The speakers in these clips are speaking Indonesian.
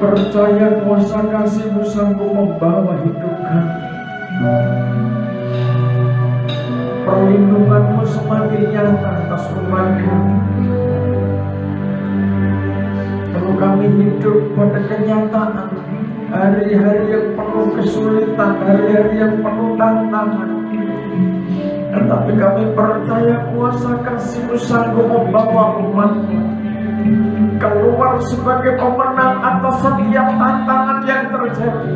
percaya kuasa kasih-Mu sanggup membawa hidup kami. Perlindungan-Mu semakin nyata atas umat kami. Kalau kami hidup pada kenyataan hari-hari yang penuh kesulitan, hari-hari yang penuh tantangan, tetapi kami percaya kuasa kasih-Mu sanggup membawa umat-Mu keluar sebagai pemenang atas setiap tantangan yang terjadi,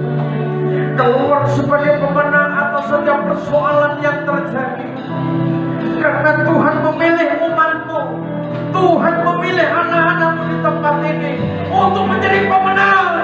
keluar sebagai pemenang atas setiap persoalan yang terjadi. Karena Tuhan memilih umat-Mu, Tuhan memilih anak-anak-Mu di tempat ini untuk menjadi pemenang.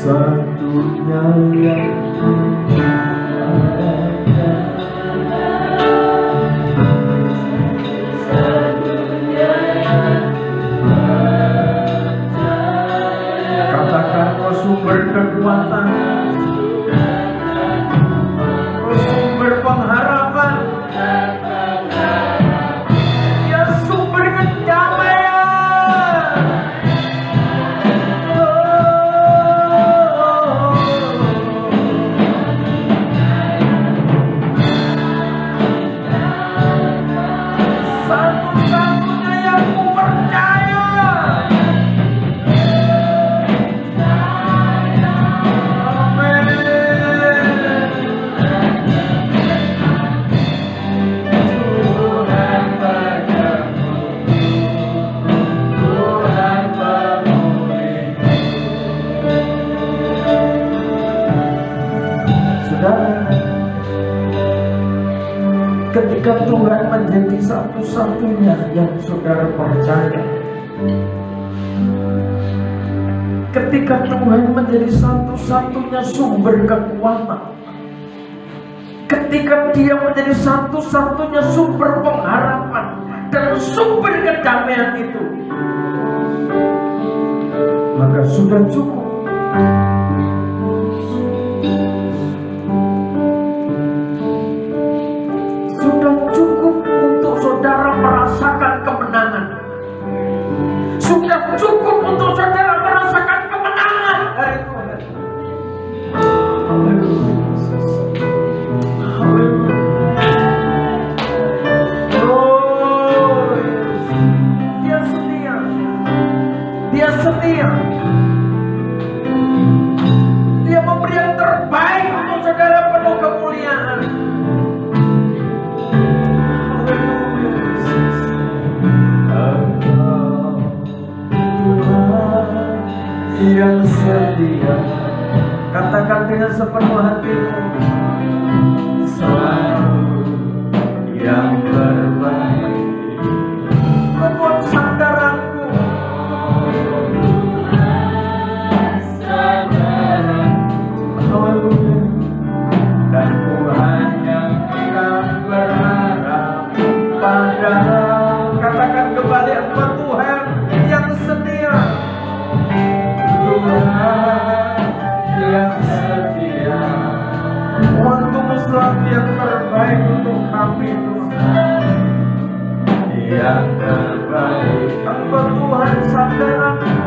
Satu-satunya yang katakan kau sumber kekuatan, kau sumber pengharapan, ya sumber kedamaian. Satu-satunya yang ku percaya. Ketika Tuhan menjadi satu-satunya yang saudara percaya, ketika Tuhan menjadi satu-satunya sumber kekuatan, ketika Dia menjadi satu-satunya sumber pengharapan dan sumber kedamaian itu, maka sudah cukup. Merasakan kemenangan. Sudah cukup untuk saudara merasakan kemenangan dari Tuhan. Dia setia. Dia setia. Dia memberi yang terbaik untuk saudara penuh kemuliaan. yang setia. Katakan dengan sepenuh hatimu, selalu yang terbaik. Tuhan sandaranku, haleluya. Dan ku hanya akan berharap pada, katakan kembali, apa Tuhan yang setia. Tuhan yang setia, waktumu selalu yang terbaik untuk kami Tuhan. Yang terbaik, apa Tuhan sandaranku,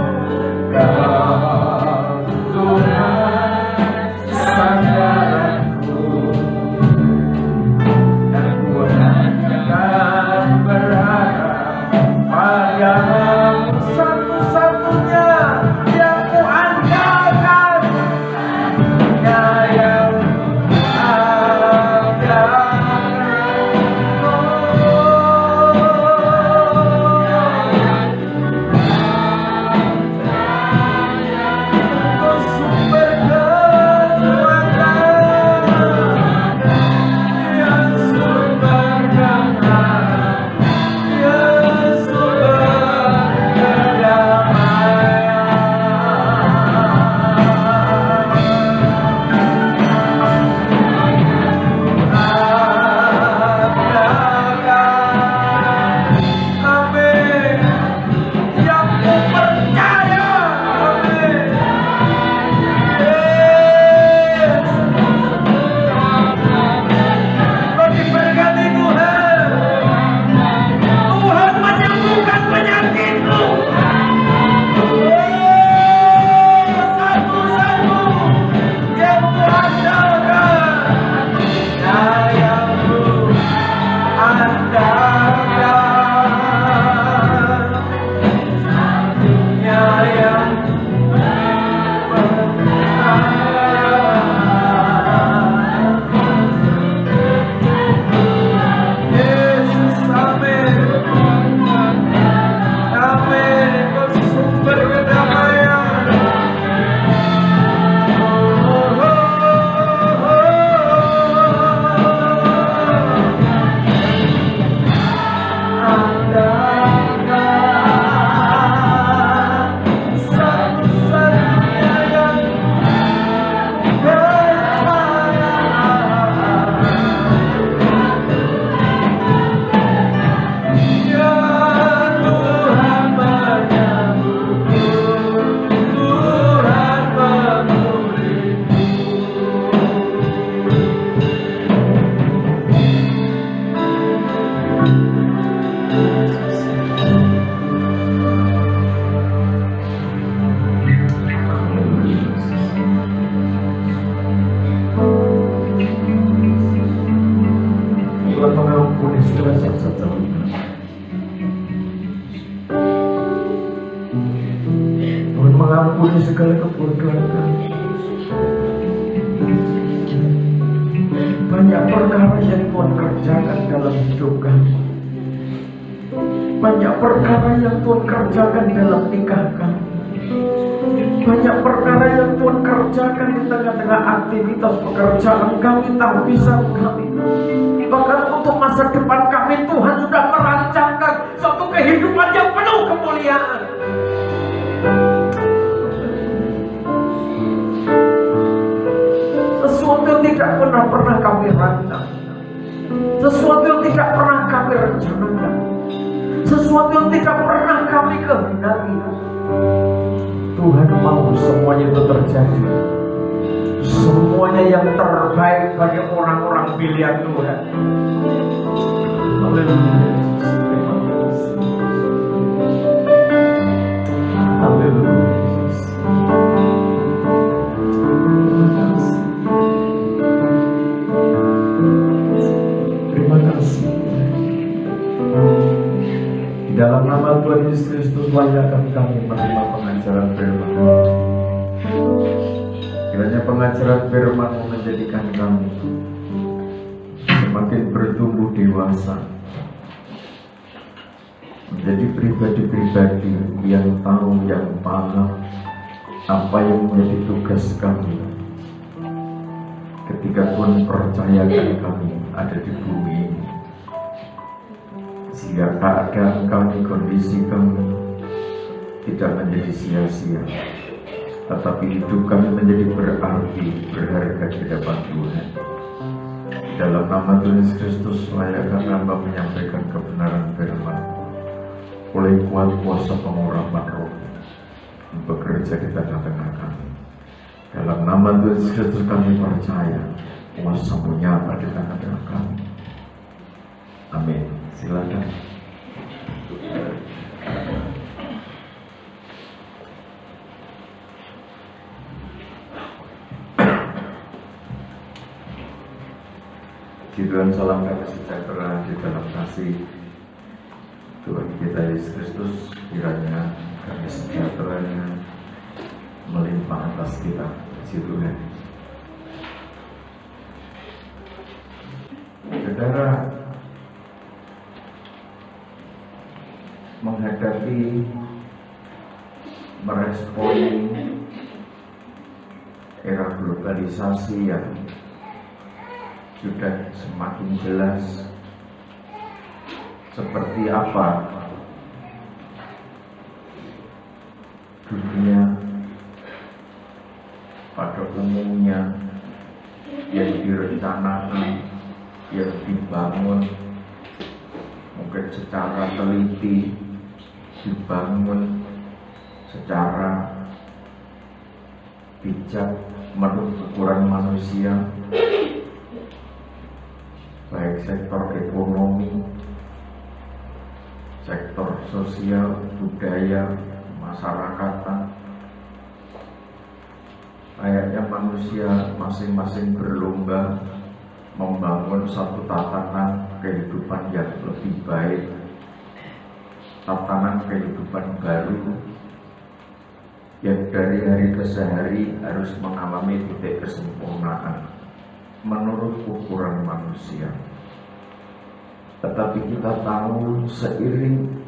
Kau Tuhan sandaranku. Dan ku hanya akan berharap padamu, satu-satunya yang ku andalkan, yang mengampuni segala kebodohan kami. Banyak perkara yang Tuhan kerjakan dalam hidup kami. Banyak perkara yang Tuhan kerjakan dalam nikah kami. Banyak perkara yang Tuhan kerjakan di tengah-tengah aktivitas pekerjaan kami, tahbisan kami. Bahkan untuk masa depan kami, Tuhan sudah merancangkan suatu kehidupan yang penuh kemuliaan. Sesuatu yang tidak pernah kami rancang, sesuatu yang tidak pernah kami rencanakan, sesuatu yang tidak pernah kami kehendaki, Tuhan mau semuanya itu terjadi. Semuanya yang terbaik bagi orang-orang pilihan Tuhan. Haleluya. Haleluya. Terima kasih. Dalam nama Tuhan Yesus Kristus, wajahkan kami menerima pengajaran firman. Kiranya pengajaran firman menjadikan kami semakin bertumbuh dewasa, menjadi pribadi-pribadi yang tahu, yang paham apa yang menjadi tugas kami ketika Tuhan percayakan kami ada di bumi ini, sehingga keadaan kami, kondisi kami tidak menjadi sia-sia, tetapi hidup kami menjadi berarti, berharga di hadapan Tuhan. Dalam nama Tuhan Yesus Kristus, layakkan hamba menyampaikan kebenaran firman oleh kuat kuasa pengurapan roh bekerja di tengah-tengah kami. Dalam nama Tuhan Yesus Kristus kami percaya kuasa-Mu nyata di tengah-tengah kami. Amin. Silakan. Tuhan, salam damai sejahtera di dalam kasih Tuhan kita Yesus Kristus, kiranya damai sejahteranya melimpah atas kita, puji Tuhan. Saudara, menghadapi, meresponi era globalisasi yang sudah semakin jelas seperti apa dunia pada umumnya yang direncanakan, yang dibangun mungkin secara teliti, dibangun secara bijak menurut ukuran manusia, baik sektor ekonomi, sektor sosial, budaya, masyarakatan. Kayaknya manusia masing-masing berlomba membangun satu tatanan kehidupan yang lebih baik, tatanan kehidupan baru yang dari hari ke hari harus mengalami titik kesempurnaan menurut ukuran manusia. Tetapi kita tahu seiring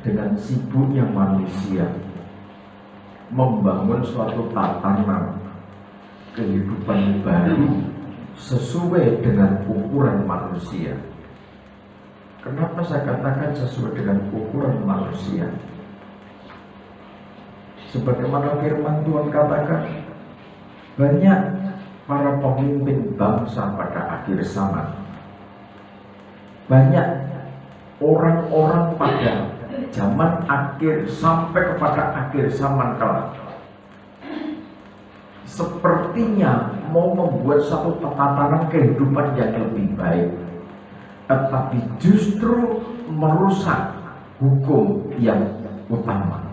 dengan sibuknya manusia membangun suatu tatanan kehidupan baru sesuai dengan ukuran manusia. Kenapa saya katakan sesuai dengan ukuran manusia? Sebagaimana firman Tuhan katakan, banyak para pemimpin bangsa pada akhir zaman, banyak orang-orang pada zaman akhir sampai kepada akhir zaman kelak, sepertinya mau membuat satu tatanan kehidupan yang lebih baik, tetapi justru merusak hukum yang utama.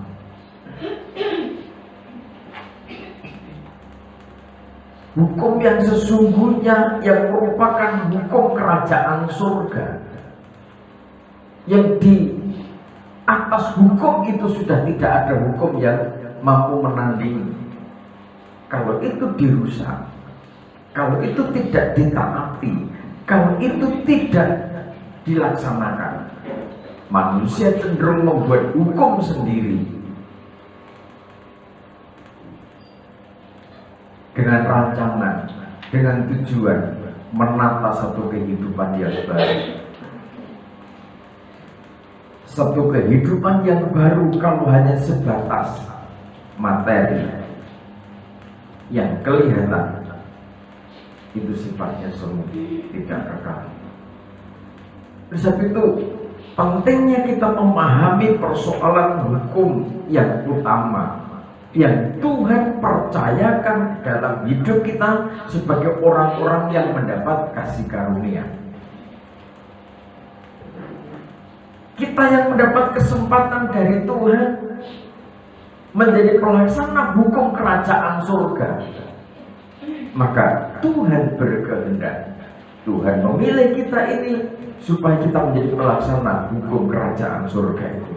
Hukum yang sesungguhnya yang merupakan hukum kerajaan surga, yang di atas hukum itu sudah tidak ada hukum yang mampu menandingi. Kalau itu dirusak, kalau itu tidak ditaati, kalau itu tidak dilaksanakan, manusia cenderung membuat hukum sendiri dengan rancangan, dengan tujuan menata satu kehidupan yang baru. Satu kehidupan yang baru kalau hanya sebatas materi yang kelihatan, itu sifatnya semu, tidak kekal. Oleh sebab itu pentingnya kita memahami persoalan hukum yang utama yang Tuhan percayakan dalam hidup kita sebagai orang-orang yang mendapat kasih karunia. Kita yang mendapat kesempatan dari Tuhan menjadi pelaksana hukum kerajaan surga, maka Tuhan berkehendak, Tuhan memilih kita ini supaya kita menjadi pelaksana hukum kerajaan surga itu.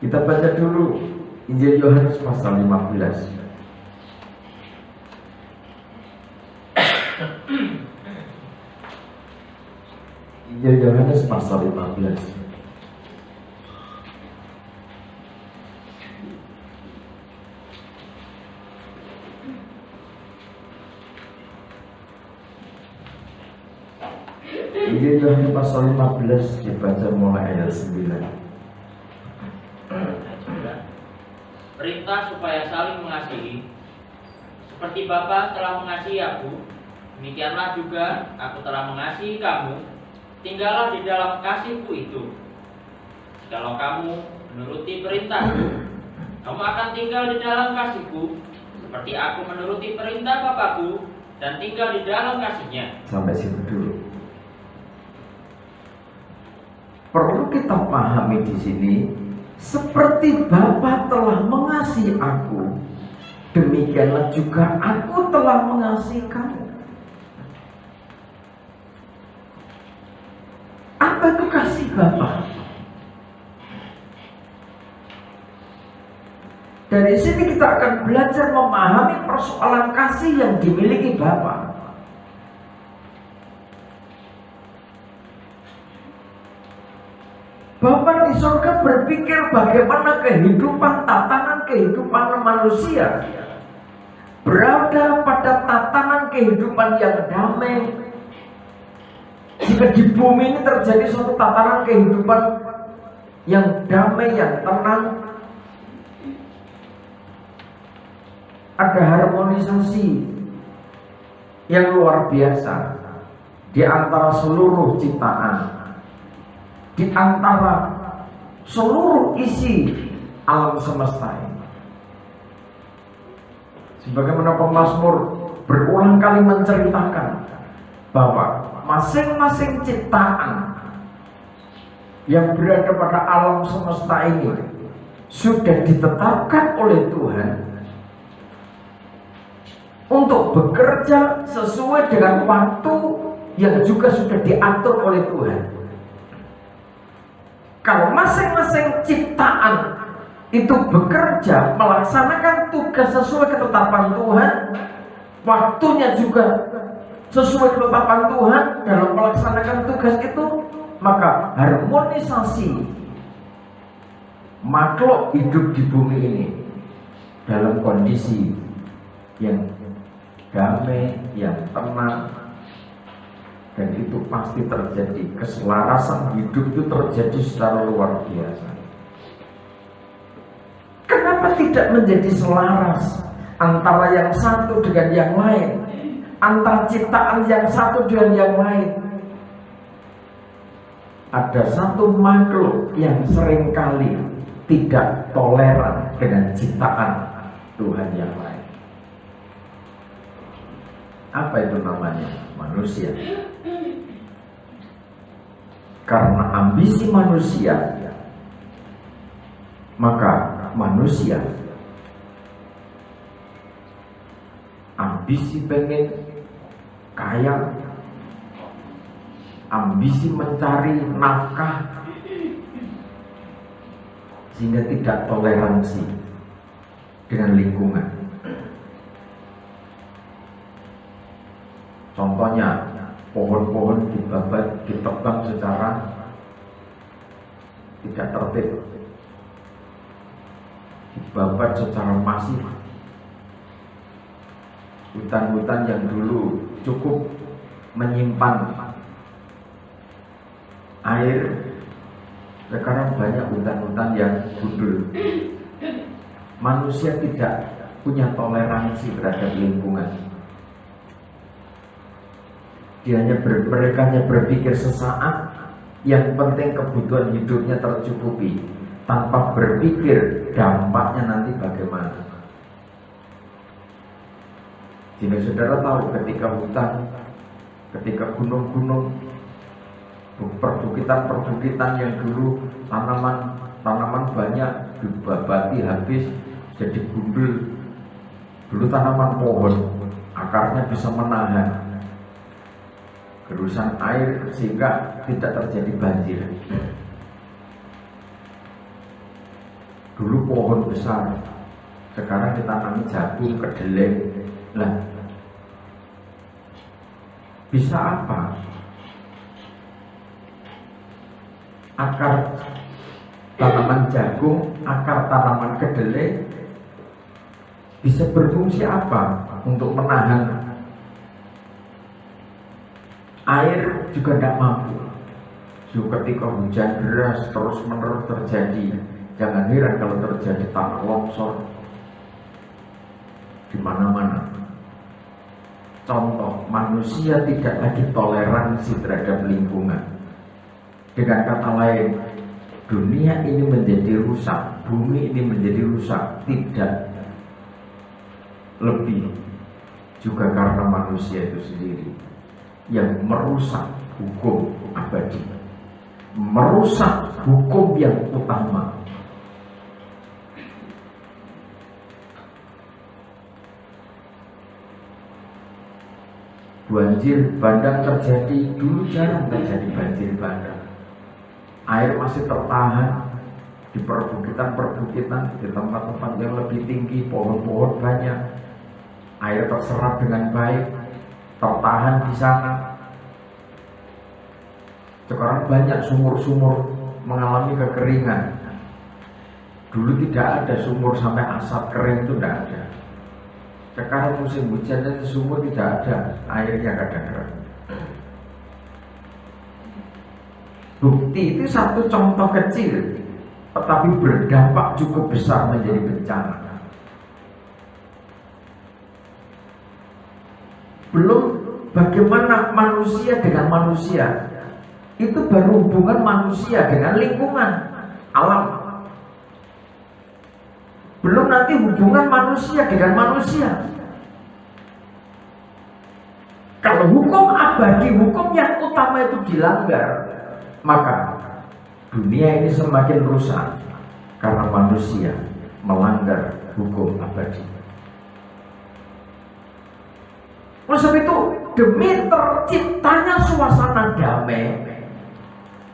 Kita baca dulu Injil Yohanes pasal 15. Injil Yohanes pasal 15. Injil Yohanes pasal 15 dibaca mulai ayat 9. Perintah supaya saling mengasihi, seperti Bapa telah mengasihi aku, demikianlah juga aku telah mengasihi kamu. Tinggallah di dalam kasihku itu. Kalau kamu menuruti perintahku, kamu akan tinggal di dalam kasihku, seperti aku menuruti perintah Bapakku dan tinggal di dalam kasihnya. Sampai situ dulu. Perlu kita pahami di sini, seperti Bapa telah mengasihi aku, demikianlah juga aku telah mengasihi kamu. Apa itu kasih Bapa? Dari sini kita akan belajar memahami persoalan kasih yang dimiliki Bapa. Bapa di surga berpikir bagaimana kehidupan, tatanan kehidupan manusia berada pada tatanan kehidupan yang damai. Jika di bumi ini terjadi suatu tatanan kehidupan yang damai, yang tenang, ada harmonisasi yang luar biasa di antara seluruh ciptaan, di antara seluruh isi alam semesta ini. Sebagaimana pemazmur berulang kali menceritakan bahwa masing-masing ciptaan yang berada pada alam semesta ini sudah ditetapkan oleh Tuhan untuk bekerja sesuai dengan waktu yang juga sudah diatur oleh Tuhan. Kalau masing-masing ciptaan itu bekerja melaksanakan tugas sesuai ketetapan Tuhan, waktunya juga sesuai ketetapan Tuhan dalam melaksanakan tugas itu, maka harmonisasi makhluk hidup di bumi ini dalam kondisi yang damai, yang tenang, dan itu pasti terjadi. Keselarasan hidup itu terjadi secara luar biasa. Kenapa tidak menjadi selaras antara yang satu dengan yang lain, antara ciptaan yang satu dengan yang lain? Ada satu makhluk yang seringkali tidak toleran dengan ciptaan Tuhan yang lain. Apa itu namanya? Manusia. Karena ambisi manusia, maka manusia ambisi pengen kaya, ambisi mencari nafkah, sehingga tidak toleransi dengan lingkungan. Contohnya, pohon-pohon dibabat, ditebang secara tidak tertib, dibabat secara masif. Hutan-hutan yang dulu cukup menyimpan air, sekarang banyak hutan-hutan yang gundul. Manusia tidak punya toleransi terhadap lingkungan. Mereka hanya berpikir sesaat, yang penting kebutuhan hidupnya tercukupi, tanpa berpikir dampaknya nanti bagaimana. Jika saudara tahu, ketika hutan, ketika gunung-gunung, perbukitan-perbukitan yang dulu tanaman banyak dibabati habis, jadi gundul. Dulu tanaman pohon, akarnya bisa menahan gerusan air sehingga tidak terjadi banjir. Dulu pohon besar, sekarang ditanami jagung, kedelai. Lah, bisa apa? Akar tanaman jagung, akar tanaman kedelai bisa berfungsi apa untuk menahan Air juga tidak mampu. So, ketika hujan deras terus menerus terjadi, jangan heran kalau terjadi tanah longsor di mana-mana. Contoh, manusia tidak lagi toleransi terhadap lingkungan. Dengan kata lain, dunia ini menjadi rusak, bumi ini menjadi rusak, tidak lebih juga karena manusia itu sendiri yang merusak hukum abadi, merusak hukum yang utama. Banjir bandang terjadi, dulu jarang terjadi banjir bandang. Air masih tertahan di perbukitan-perbukitan, di tempat-tempat yang lebih tinggi, pohon-pohon banyak. Air terserap dengan baik, tertahan di sana. Sekarang banyak sumur-sumur mengalami kekeringan. Dulu tidak ada sumur sampai asap kering, itu tidak ada. Sekarang musim hujan dan sumur tidak ada airnya kadang-kadang. Bukti itu satu contoh kecil, tetapi berdampak cukup besar menjadi bencana. Belum bagaimana manusia dengan manusia, itu baru hubungan manusia dengan lingkungan alam. Belum nanti hubungan manusia dengan manusia. Kalau hukum abadi, hukum yang utama itu dilanggar, maka dunia ini semakin rusak karena manusia melanggar hukum abadi. Oleh sebab itu, demi terciptanya suasana damai,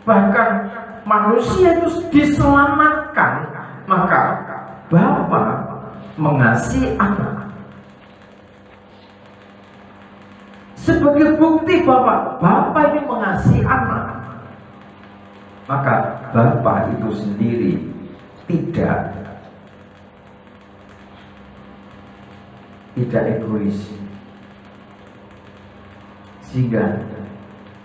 bahkan manusia itu diselamatkan, maka Bapa mengasihi anak. Sebagai bukti bahwa Bapa ini mengasihi anak, maka Bapa itu sendiri tidak egois. Sehingga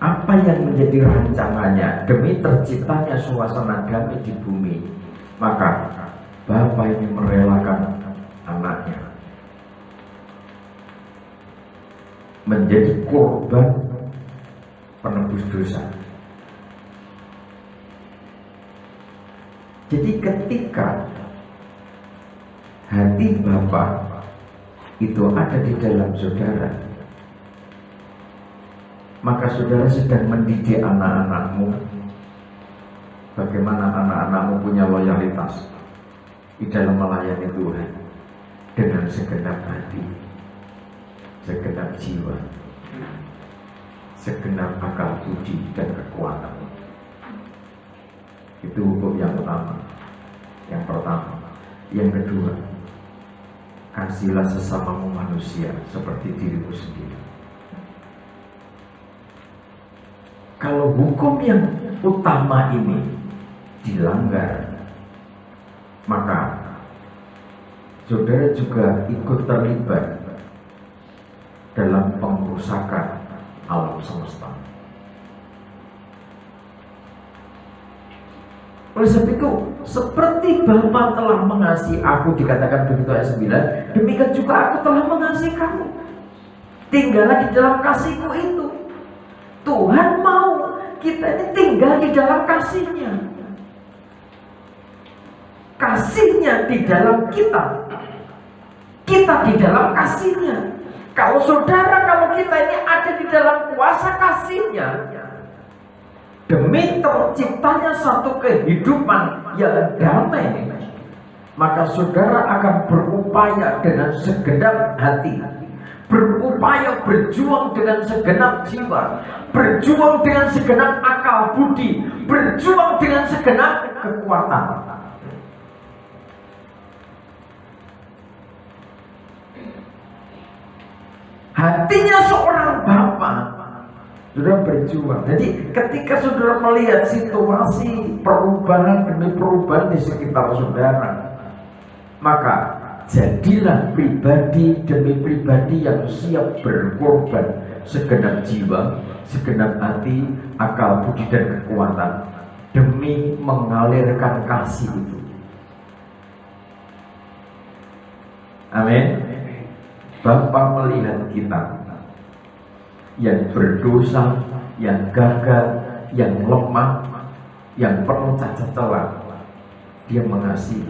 apa yang menjadi rancangannya demi terciptanya suasana damai di bumi, maka Bapa ini merelakan anaknya menjadi korban penebus dosa. Jadi ketika hati Bapa itu ada di dalam saudara, maka saudara sedang mendidik anak-anakmu bagaimana anak-anakmu punya loyalitas di dalam melayani Tuhan dengan segenap hati, segenap jiwa, segenap akal budi dan kekuatan. Itu hukum yang utama, yang pertama. Yang kedua, kasihilah sesamamu manusia seperti dirimu sendiri. Kalau hukum yang utama ini dilanggar, maka saudara juga ikut terlibat dalam pengrusakan alam semesta. Oleh sebab itu, seperti Bapa telah mengasihi aku, dikatakan begitu ayat 9, demikian juga aku telah mengasihi kamu. Tinggallah di dalam kasihku itu. Tuhan mau kita ini tinggal di dalam kasih-Nya. Kasih-Nya di dalam kita, kita di dalam kasih-Nya. Kalau saudara, kalau kita ini ada di dalam kuasa kasih-Nya, demi terciptanya satu kehidupan yang damai, maka saudara akan berupaya dengan segenap hati, berupaya berjuang dengan segenap jiwa, berjuang dengan segenap akal budi, berjuang dengan segenap kekuatan. Hatinya seorang Bapa, saudara berjuang. Jadi ketika saudara melihat situasi perubahan demi perubahan di sekitar saudara, maka jadilah pribadi demi pribadi yang siap berkorban segenap jiwa, segenap hati, akal, budi, dan kekuatan demi mengalirkan kasih itu. Amin. Bapa melihat kita yang berdosa, yang gagal, yang lemah, yang penuh cacat celah. Dia mengasihi,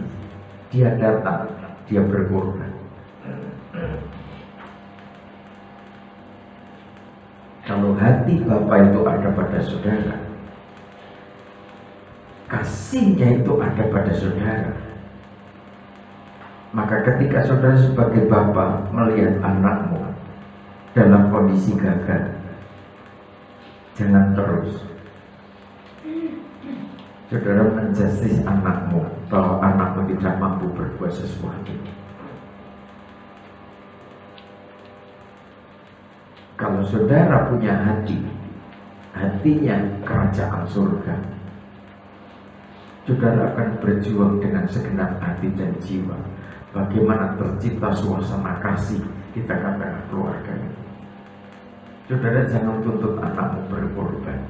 dia datang, dia berkorban. Kalau hati Bapa itu ada pada saudara, kasihnya itu ada pada saudara, maka ketika saudara sebagai Bapa melihat anakmu dalam kondisi gagal, jangan terus saudara menjustis anakmu bahwa anakmu tidak mampu berbuat sesuatu. Kalau saudara punya hati, hatinya kerajaan surga, saudara akan berjuang dengan segenap hati dan jiwa. Bagaimana tercipta suasana kasih di tengah-tengah keluarga ini. Saudara jangan tuntut anakmu berkorban,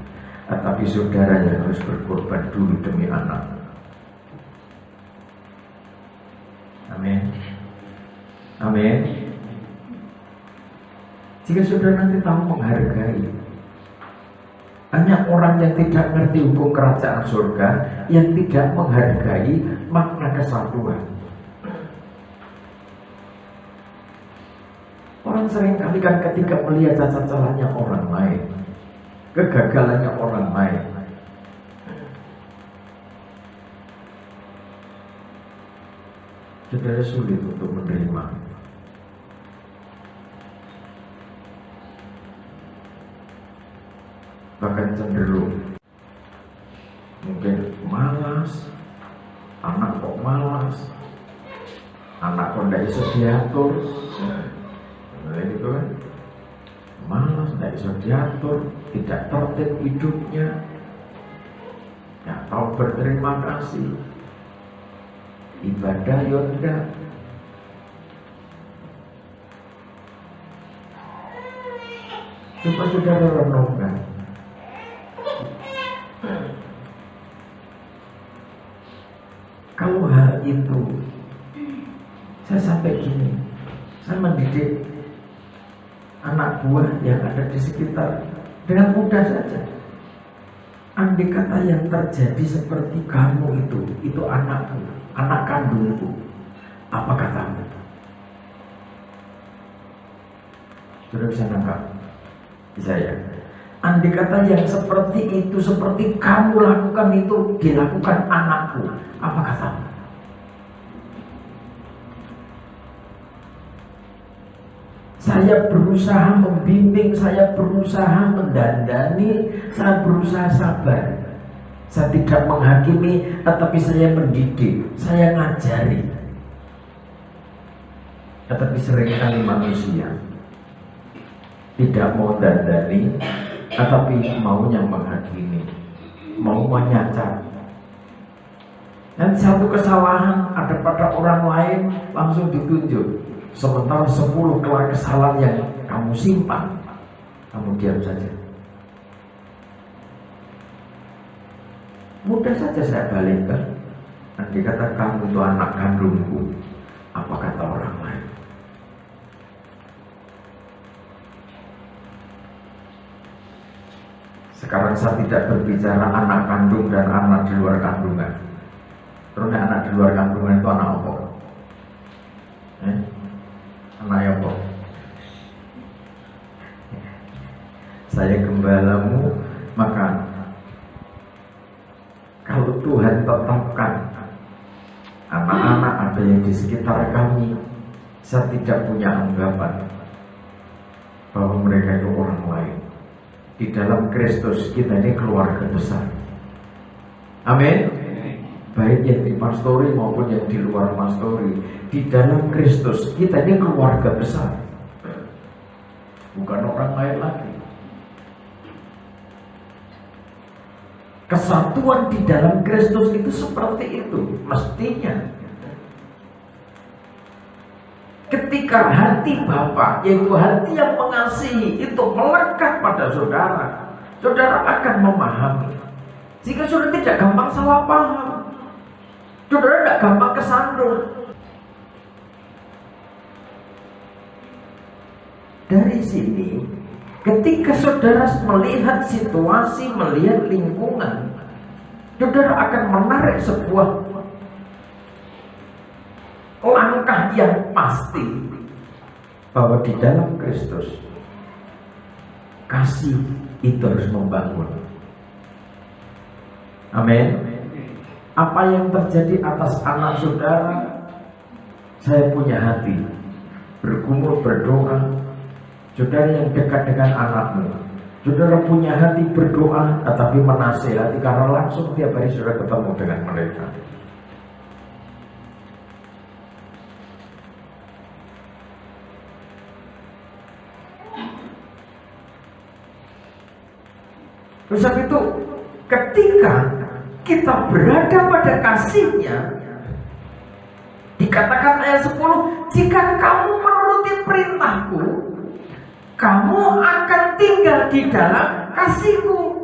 tetapi saudara yang harus berkorban dulu demi anak. Amin. Amin. Jika saudara nanti tahu menghargai, hanya orang yang tidak ngerti hukum kerajaan surga yang tidak menghargai makna kesatuan. Orang seringkali kan ketika melihat cacat celahnya orang lain, kegagalannya orang lain, saudara sulit untuk menerima. Bahkan cenderung mungkin malas, anak kok malas, anak kok tidak bisa diatur, gitu kan, malas, tidak bisa diatur, tidak tertib hidupnya, tidak tahu berterima kasih, ibadah yaudah. Coba saudara renungkan, kalau hal itu saya sampai gini, saya mendidik anak buah yang ada di sekitar dengan mudah saja. Andai kata yang terjadi seperti kamu itu anakku, anak kandungku, apa katamu? Sudah bisa nangkap? Bisa ya? Andai kata yang seperti itu, seperti kamu lakukan itu dilakukan anakku, apa katamu? Saya berusaha membimbing, saya berusaha mendandani, saya berusaha sabar. Saya tidak menghakimi, tetapi saya mendidik, saya ngajari. Tetapi seringkali manusia tidak mau dandani, tetapi maunya menghakimi, mau menyacat. Dan satu kesalahan ada pada orang lain langsung ditunjuk. Sementara 10 kesalahan yang kamu simpan, kamu diam saja. Mudah saja saya balikkan. Nanti kata kamu itu anak kandungku, apa kata orang lain? Sekarang saya tidak berbicara anak kandung dan anak di luar kandungan. Terus anak di luar kandungan itu anak apa? Anak apa? Saya gembalamu, maka kalau Tuhan tetapkan anak-anak ada yang di sekitar kami, saya tidak punya anggapan bahwa mereka itu orang lain. Di dalam Kristus kita ini keluarga besar. Amin. Baik yang di pastori maupun yang di luar pastori, di dalam Kristus kita ini keluarga besar, bukan orang lain lagi. Kesatuan di dalam Kristus itu seperti itu mestinya. Ketika hati Bapa, yaitu hati yang mengasihi, itu melekat pada saudara, saudara akan memahami. Jika saudara tidak gampang salah paham, saudara tidak gampang kesandung. Dari sini, ketika saudara melihat situasi, melihat lingkungan, saudara akan menarik sebuah langkah yang pasti bahwa di dalam Kristus kasih itu harus membangun. Amin. Apa yang terjadi atas anak saudara, saya punya hati bergumul berdoa. Saudara yang dekat dengan anakmu, saudara punya hati berdoa tetapi menasihati karena langsung tiap hari saudara ketemu dengan mereka. Terus itu ketika kita berada pada kasihnya, dikatakan ayat 10, jika kamu menuruti perintahku, kamu akan tinggal di dalam kasihku.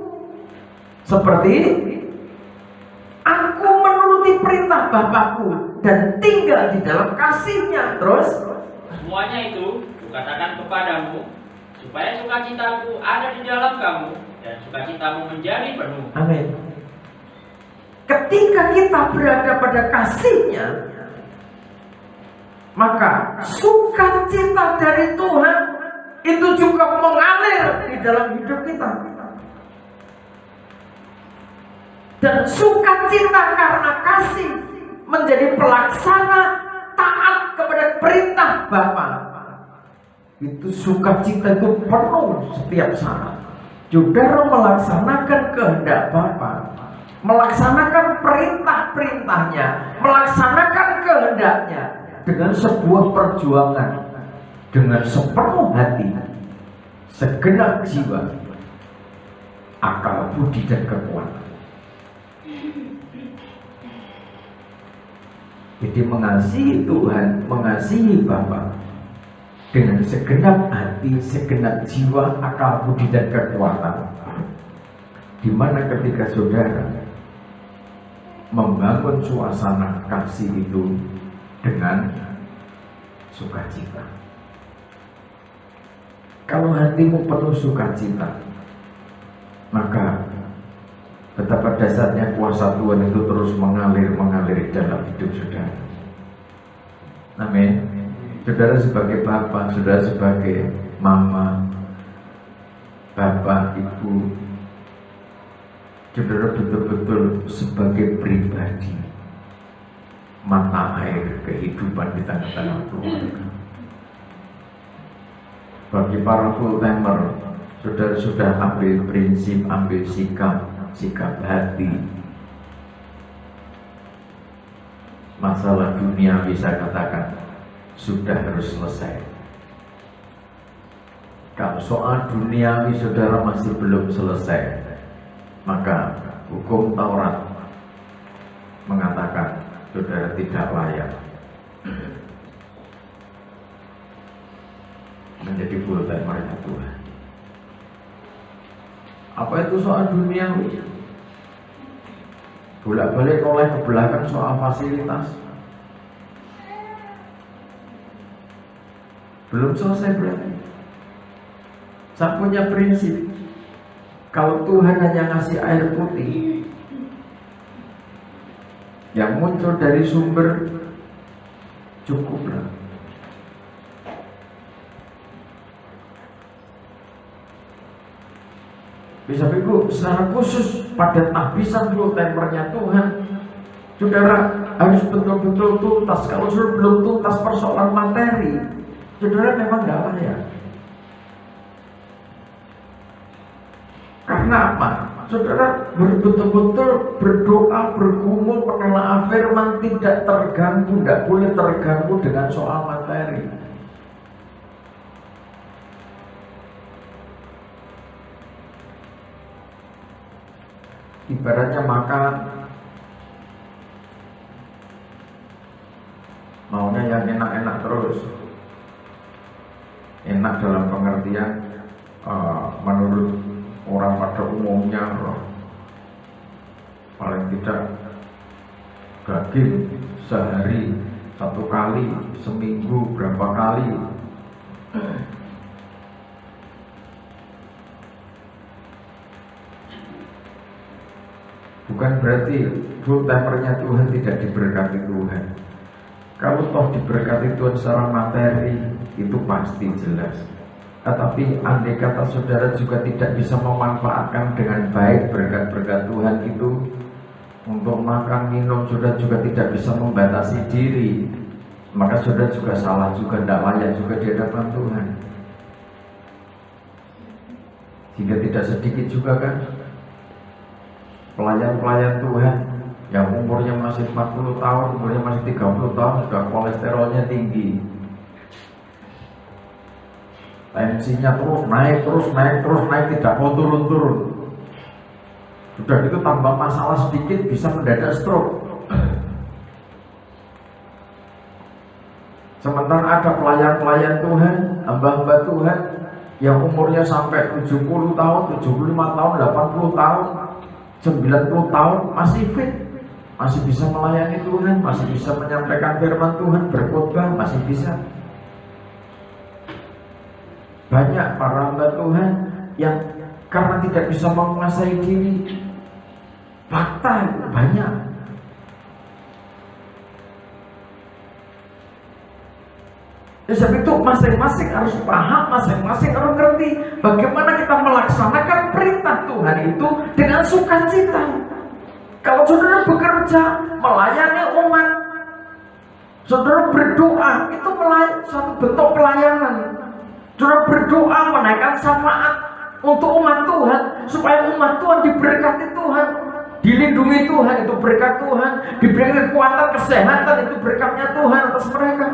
Seperti aku menuruti perintah Bapakku dan tinggal di dalam kasihnya. Terus semuanya itu kukatakan kepadamu, supaya sukacitaku ada di dalam kamu dan sukacitamu menjadi penuh. Amin. Ketika kita berada pada kasihnya, maka sukacita dari Tuhan itu juga mengalir di dalam hidup kita. Dan sukacita karena kasih menjadi pelaksana taat kepada perintah Bapa. Itu sukacita itu penuh setiap saat. Saudara melaksanakan kehendak Bapa, melaksanakan perintah-perintahnya, melaksanakan kehendaknya dengan sebuah perjuangan, dengan sepenuh hati, segenap jiwa, akal, budi, dan kekuatan. Jadi mengasihi Tuhan, mengasihi Bapa dengan segenap hati, segenap jiwa, akal, budi, dan kekuatan. Di mana ketika saudara membangun suasana kasih itu dengan sukacita. Kalau hatimu penuh sukacita, maka betapa dasarnya kuasa Tuhan itu terus mengalir dalam hidup saudara. Amin. Saudara sebagai bapak, saudara sebagai mama, bapak, ibu, saudara betul-betul sebagai pribadi mata air kehidupan di tengah-tengah keluarga. Bagi para full timer, saudara sudah ambil prinsip, ambil sikap hati. Masalah dunia bisa katakan sudah harus selesai. Kalau soal duniawi saudara masih belum selesai, maka hukum Taurat mengatakan saudara tidak layak menjadi full timer Tuhan. Apa itu soal duniawi? Bolak-balik oleh ke belakang soal fasilitas. Belum selesai berarti. Saya punya prinsip, kalau Tuhan hanya ngasih air putih yang muncul dari sumber, cukuplah. Bisa pikir secara khusus pada tahbisan full timernya Tuhan, saudara harus betul-betul tuntas. Kalau saudara belum tuntas persoalan materi, saudara memang gak layak. Karena apa? Saudara betul-betul berdoa, bergumul, menelaah firman, tidak terganggu, tidak boleh terganggu dengan soal materi. Ibaratnya makan, maunya yang enak-enak terus. Enak dalam pengertian menurut orang pada umumnya, paling tidak daging sehari 1 kali, seminggu berapa kali. Bukan berarti full timernya Tuhan tidak diberkati Tuhan. Kalau toh diberkati Tuhan secara materi, itu pasti jelas. Tetapi andai kata saudara juga tidak bisa memanfaatkan dengan baik berkat-berkat Tuhan itu, untuk makan, minum, saudara juga tidak bisa membatasi diri, maka saudara juga salah juga, tidak layak juga di hadapan Tuhan. Sehingga tidak sedikit juga kan pelayan-pelayan Tuhan yang umurnya masih 40 tahun, umurnya masih 30 tahun, sudah kolesterolnya tinggi, tensinya terus naik, tidak mau turun-turun. Sudah gitu tambah masalah sedikit bisa mendadak stroke. Sementara ada pelayan-pelayan Tuhan, hamba-hamba Tuhan yang umurnya sampai 70 tahun, 75 tahun, 80 tahun, 90 tahun masih fit, masih bisa melayani Tuhan, masih bisa menyampaikan firman Tuhan, berkhotbah, masih bisa. Banyak para hamba Tuhan yang karena tidak bisa menguasai diri, fakta itu banyak. Sebab itu masing-masing harus paham, masing-masing harus ngerti bagaimana kita melaksanakan perintah Tuhan itu dengan sukacita. Kalau saudara bekerja melayani umat, saudara berdoa, itu suatu bentuk pelayanan. Saudara berdoa menaikkan syafaat untuk umat Tuhan, supaya umat Tuhan diberkati Tuhan, dilindungi Tuhan, itu berkat Tuhan, diberi kekuatan, kesehatan, itu berkatnya Tuhan atas mereka.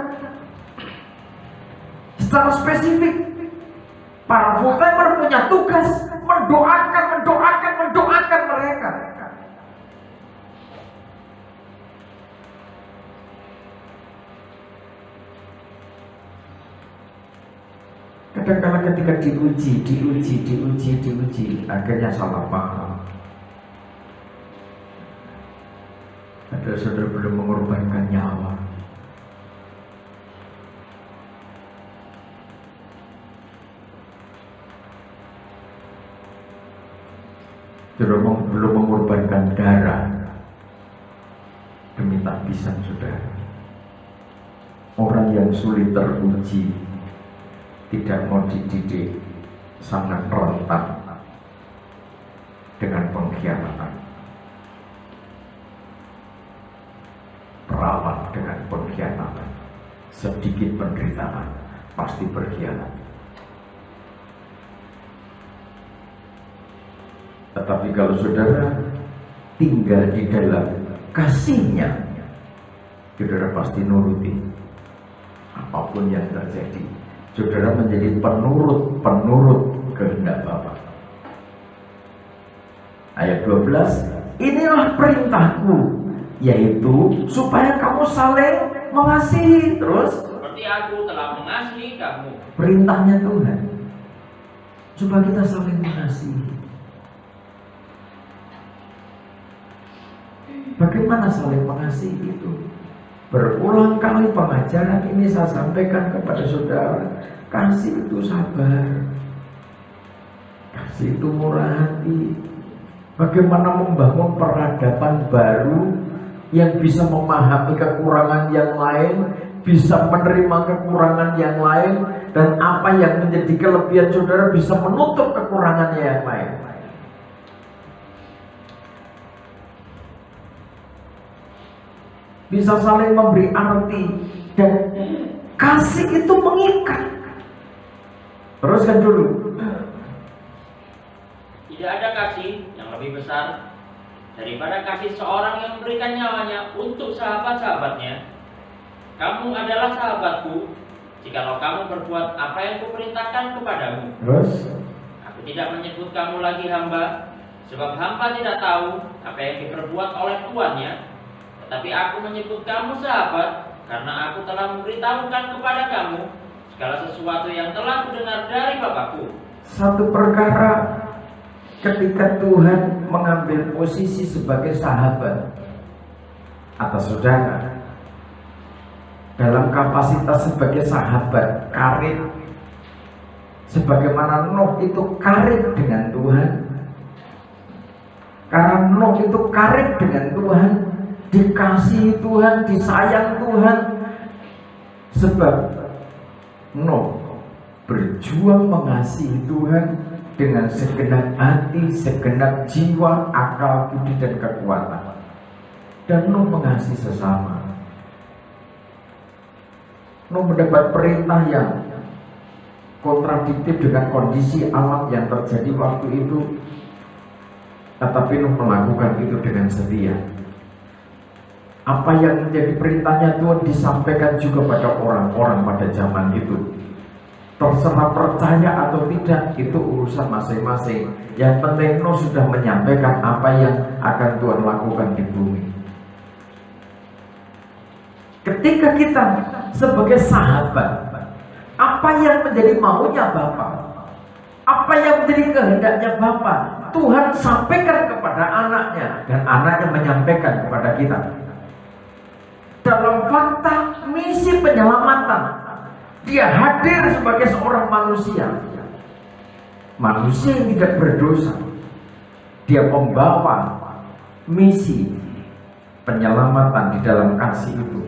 Secara spesifik, para full timer punya tugas mendoakan mereka. Kadang-kadang ketika diuji, akhirnya salah paham. Ada saudara belum mengorbankan nyawa. Belum mengorbankan darah demi tahbisan saudara. Orang yang sulit teruji, tidak mau dididik, sangat rentan dengan pengkhianatan. Rawan dengan pengkhianatan. Sedikit penderitaan pasti berkhianat. Tetapi kalau saudara tinggal di dalam kasihnya, saudara pasti nuruti apapun yang terjadi. Saudara menjadi penurut kehendak Bapa. Ayat 12, inilah perintahku, yaitu supaya kamu saling mengasihi. Terus, seperti aku telah mengasihi kamu. Perintahnya Tuhan, supaya kita saling mengasihi. Bagaimana saling mengasihi itu? Berulang kali pengajaran ini saya sampaikan kepada saudara. Kasih itu sabar, kasih itu murah hati. Bagaimana membangun peradaban baru yang bisa memahami kekurangan yang lain, bisa menerima kekurangan yang lain, dan apa yang menjadi kelebihan saudara bisa menutup kekurangannya yang lain. Bisa saling memberi arti, dan kasih itu mengikat. Teruskan dulu. Tidak ada kasih yang lebih besar daripada kasih seorang yang memberikan nyawanya untuk sahabat-sahabatnya. Kamu adalah sahabatku jikalau kamu berbuat apa yang kuperintahkan kepadamu. Terus? Aku tidak menyebut kamu lagi hamba, sebab hamba tidak tahu apa yang diperbuat oleh tuannya. Tetapi aku menyebut kamu sahabat, karena aku telah memberitahukan kepada kamu segala sesuatu yang telah kudengar dari Bapakku. Satu perkara, ketika Tuhan mengambil posisi sebagai sahabat atau saudara, dalam kapasitas sebagai sahabat karib, sebagaimana Nuh itu karib dengan Tuhan, karena Nuh itu karib dengan Tuhan, dikasihi Tuhan, disayang Tuhan, sebab Nuh berjuang mengasihi Tuhan dengan segenap hati, segenap jiwa, akal, budi, dan kekuatan. Dan Nuh mengasihi sesama. Nuh mendapat perintah yang kontradiktif dengan kondisi alam yang terjadi waktu itu, tetapi Nuh melakukan itu dengan setia. Apa yang menjadi perintahnya Tuhan disampaikan juga pada orang-orang pada zaman itu. Terserah percaya atau tidak, itu urusan masing-masing. Yang penting Nuh sudah menyampaikan apa yang akan Tuhan lakukan di bumi. Ketika kita sebagai sahabat, apa yang menjadi maunya Bapa, apa yang menjadi kehendaknya Bapa, Tuhan sampaikan kepada anaknya, dan anaknya menyampaikan kepada kita. Dalam fakta misi penyelamatan, dia hadir sebagai seorang manusia, manusia yang tidak berdosa. Dia membawa misi penyelamatan di dalam kasih itu.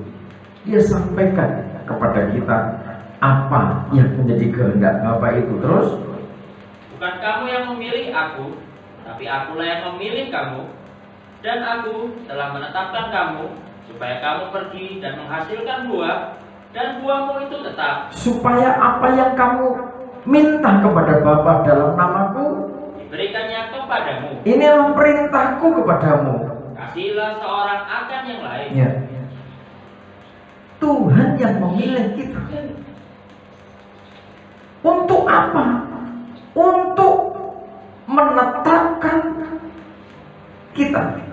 Dia sampaikan kepada kita apa yang menjadi kehendak Bapa itu. Terus, bukan kamu yang memilih aku, tapi akulah yang memilih kamu, dan aku telah menetapkan kamu supaya kamu pergi dan menghasilkan buah, dan buahmu itu tetap. Supaya apa yang kamu minta kepada Bapa dalam namaku, diberikannya kepadamu. Inilah perintahku kepadamu. Kasihilah seorang akan yang lain. Ya. Tuhan yang memilih kita. Untuk apa? Untuk menetapkan kita.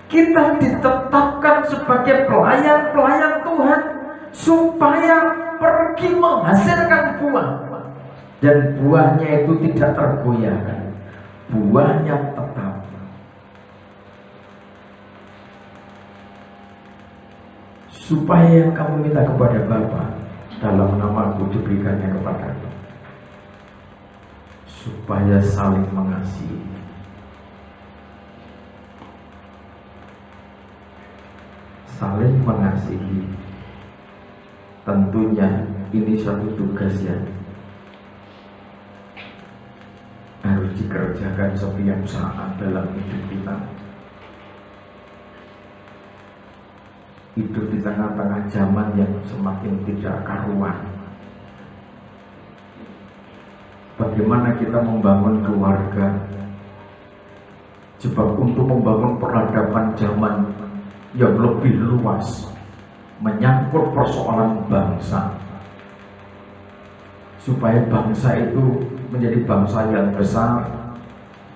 Kita ditetapkan sebagai pelayan-pelayan Tuhan supaya pergi menghasilkan buah. Dan buahnya itu tidak tergoyahkan. Buahnya tetap. Supaya yang kamu minta kepada Bapa dalam namaku diberikannya kepadamu. Supaya saling mengasihi. Saling mengasihi. Tentunya ini suatu tugas yang harus dikerjakan setiap saat dalam hidup kita. Hidup di tengah-tengah zaman yang semakin tidak karuan. Bagaimana kita membangun keluarga? Sebab untuk membangun peradaban zaman yang lebih luas, menyangkut persoalan bangsa, supaya bangsa itu menjadi bangsa yang besar,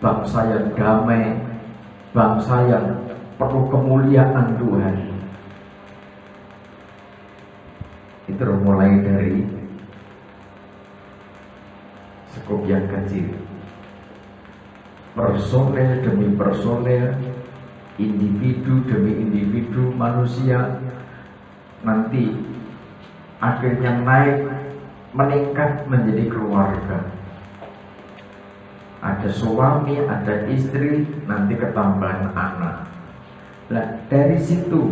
bangsa yang damai, bangsa yang penuh kemuliaan Tuhan. Itu mulai dari skop yang kecil, personel demi personel, individu demi individu manusia, nanti akhirnya naik, meningkat menjadi keluarga. Ada suami, ada istri, nanti ketambahan anak. Nah, dari situ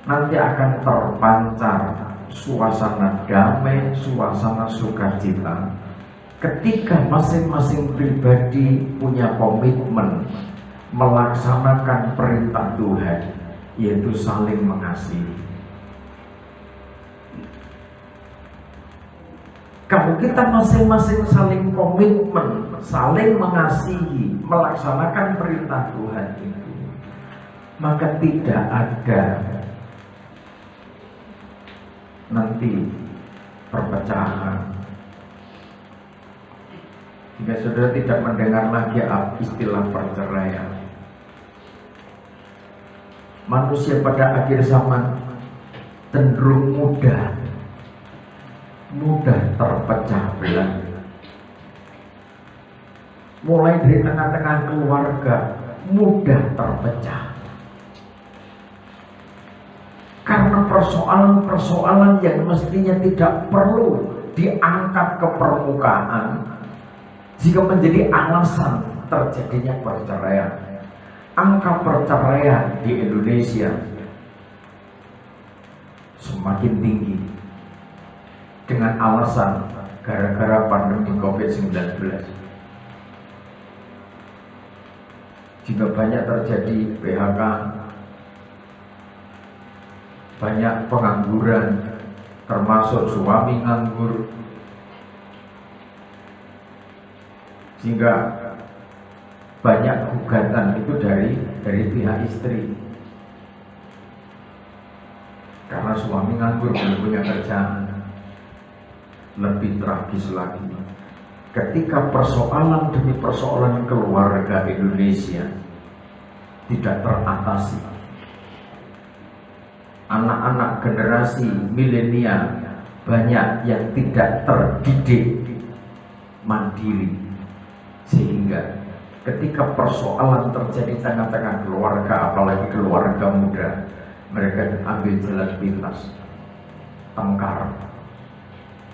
nanti akan terpancar suasana damai, suasana sukacita, ketika masing-masing pribadi punya komitmen melaksanakan perintah Tuhan, yaitu saling mengasihi. Kalau kita masing-masing saling komitmen, saling mengasihi, melaksanakan perintah Tuhan itu, maka tidak ada nanti perpecahan. Jika saudara tidak mendengar lagi istilah perceraian, manusia pada akhir zaman cenderung mudah mudah terpecah belah. Mulai dari tengah-tengah keluarga mudah terpecah. Karena persoalan-persoalan yang mestinya tidak perlu diangkat ke permukaan, jika menjadi alasan terjadinya perceraian. Angka perceraian di Indonesia semakin tinggi dengan alasan gara-gara pandemi COVID-19. Jika banyak terjadi PHK, banyak pengangguran, termasuk suami nganggur, sehingga banyak gugatan itu dari pihak istri karena suami nganggur, belum punya kerjaan. Lebih tragis lagi ketika persoalan demi persoalan keluarga Indonesia tidak teratasi. Anak-anak generasi milenial banyak yang tidak terdidik mandiri, sehingga ketika persoalan terjadi tengah-tengah keluarga, apalagi keluarga muda, mereka ambil jalan pintas, tengkar,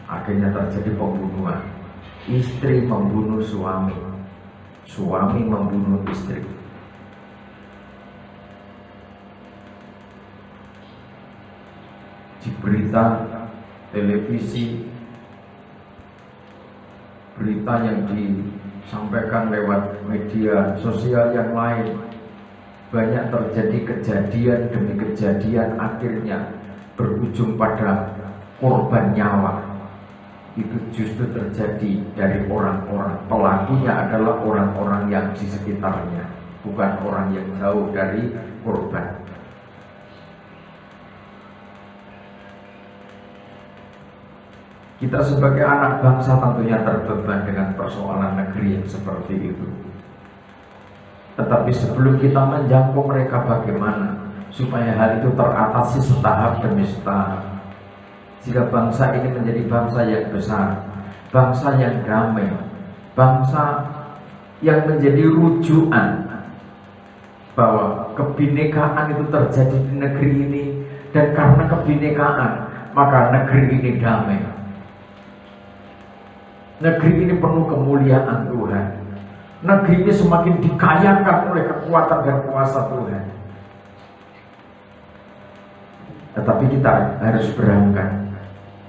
akhirnya terjadi pembunuhan. Istri membunuh suami, suami membunuh istri. Di berita, televisi, berita yang disampaikan lewat media sosial yang lain, banyak terjadi kejadian demi kejadian, akhirnya berujung pada korban nyawa. Itu justru terjadi dari orang-orang, pelakunya adalah orang-orang yang di sekitarnya, bukan orang yang jauh dari korban. Kita sebagai anak bangsa tentunya terbeban dengan persoalan negeri yang seperti itu. Tetapi sebelum kita menjangkau mereka, bagaimana supaya hal itu teratasi setahap demi setahap, jika bangsa ini menjadi bangsa yang besar, bangsa yang damai, bangsa yang menjadi rujukan bahwa kebinekaan itu terjadi di negeri ini, dan karena kebinekaan maka negeri ini damai. Negeri ini penuh kemuliaan Tuhan. Negeri ini semakin dikayakan oleh kekuatan dan kuasa Tuhan. Tetapi kita harus berangkat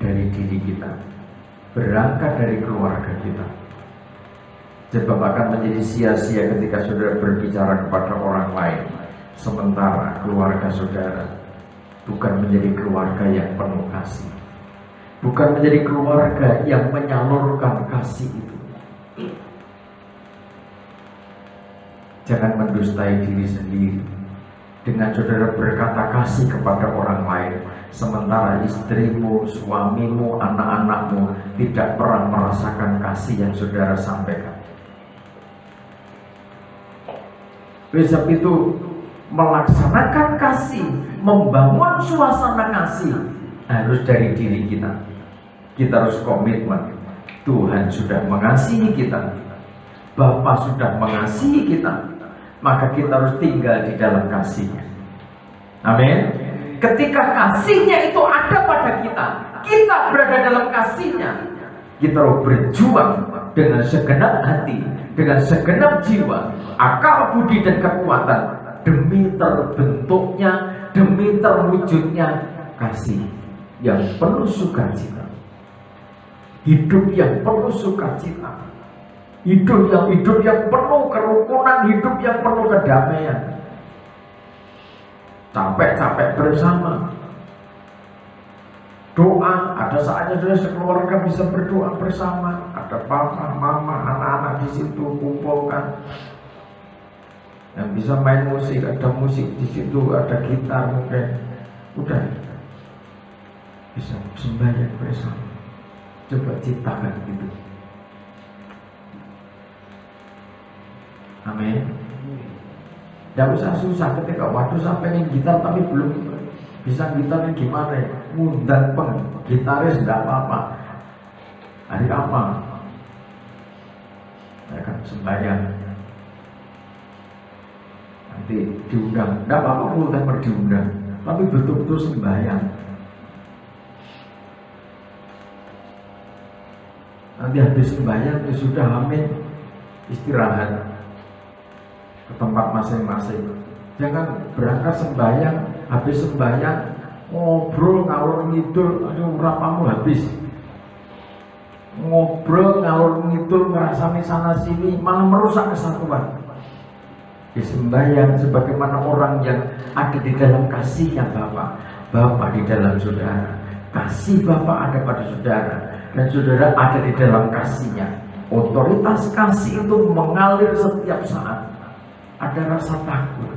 dari diri kita, berangkat dari keluarga kita. Sebab akan menjadi sia-sia ketika saudara berbicara kepada orang lain, sementara keluarga saudara bukan menjadi keluarga yang penuh kasih, bukan menjadi keluarga yang menyalurkan kasih itu. Jangan mendustai diri sendiri dengan saudara berkata kasih kepada orang lain, sementara istrimu, suamimu, anak-anakmu tidak pernah merasakan kasih yang saudara sampaikan. Sebab itu melaksanakan kasih, membangun suasana kasih harus dari diri kita. Kita harus komitmen. Tuhan sudah mengasihi kita, Bapa sudah mengasihi kita, maka kita harus tinggal di dalam kasih-Nya. Amin. Ketika kasih-Nya itu ada pada kita, kita berada dalam kasih-Nya, kita harus berjuang dengan segenap hati, dengan segenap jiwa, akal, budi, dan kekuatan demi terbentuknya, demi terwujudnya kasih yang penuh sukacita, hidup yang penuh sukacita, hidup yang penuh kerukunan, hidup yang penuh kedamaian. Capek-capek bersama, doa, ada saatnya saudara sekeluarga bisa berdoa bersama, ada papa, mama, anak-anak di situ kumpulkan. Yang bisa main musik, ada musik di situ, ada gitar mungkin, udah bisa sembahyang bersama. Coba ciptakan gitu. Amin. Tidak usah susah ketika waduh saya pengen gitar tapi belum bisa gitarnya gimana ya? Ngundang gitaris tidak apa-apa. Hari apa? Mereka sembahyang. Nanti diundang, tidak apa-apa full timer diundang, tapi betul-betul sembahyang. Nanti habis sembahyang ya sudah, amin, istirahat ke tempat masing-masing. Jangan berangkat sembahyang, habis sembahyang ngobrol ngalor ngidul, aduh rapamu habis. Ngobrol ngalor ngidul ngerasani sana sini, malah merusak kesatuan. Sembahyang sebagaimana orang yang ada di dalam kasihnya Bapa, Bapa di dalam saudara, kasih Bapa ada pada saudara, dan saudara ada di dalam kasihnya. Otoritas kasih itu mengalir setiap saat. Ada rasa takut,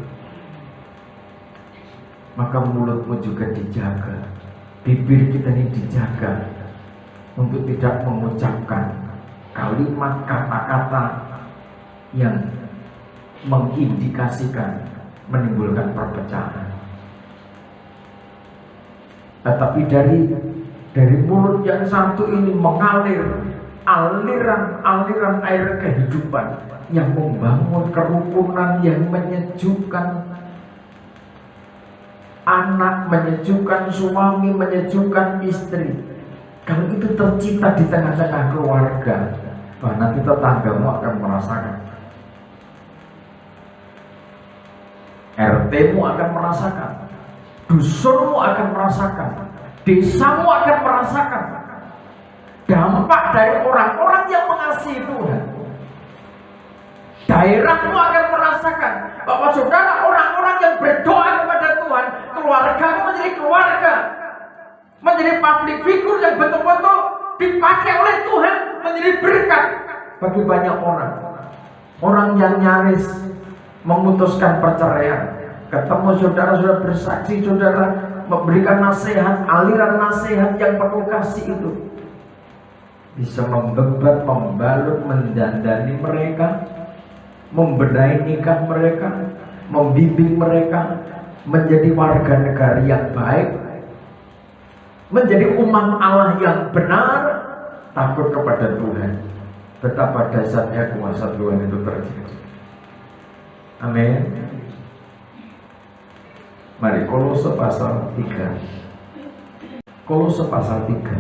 maka mulutmu juga dijaga, bibir kita ini dijaga untuk tidak mengucapkan kalimat kata-kata yang mengindikasikan menimbulkan perpecahan. Tetapi dari mulut yang satu ini mengalir aliran air kehidupan yang membangun kerukunan, yang menyejukkan anak, menyejukkan suami, menyejukkan istri. Kalau itu tercipta di tengah-tengah keluarga, nanti tetanggamu akan merasakan, RT-mu akan merasakan, dusunmu akan merasakan, desamu akan merasakan dampak dari orang-orang yang mengasihi Tuhan. Daerahmu akan merasakan bahwa saudara orang-orang yang berdoa kepada Tuhan, keluargamu menjadi keluarga, menjadi public figure yang betul-betul dipakai oleh Tuhan menjadi berkat bagi banyak orang. Orang yang nyaris memutuskan perceraian, ketemu saudara sudah bersaksi, saudara memberikan nasihat, aliran nasihat yang penuh kasih itu bisa membebat, membalut, mendandani mereka, membenahi nikah mereka, membimbing mereka menjadi warga negara yang baik, menjadi umat Allah yang benar, takut kepada Tuhan. Betapa dahsyatnya kuasa Tuhan itu terjadi. Amin. Mari Kolose pasal 3. Kolose pasal 3.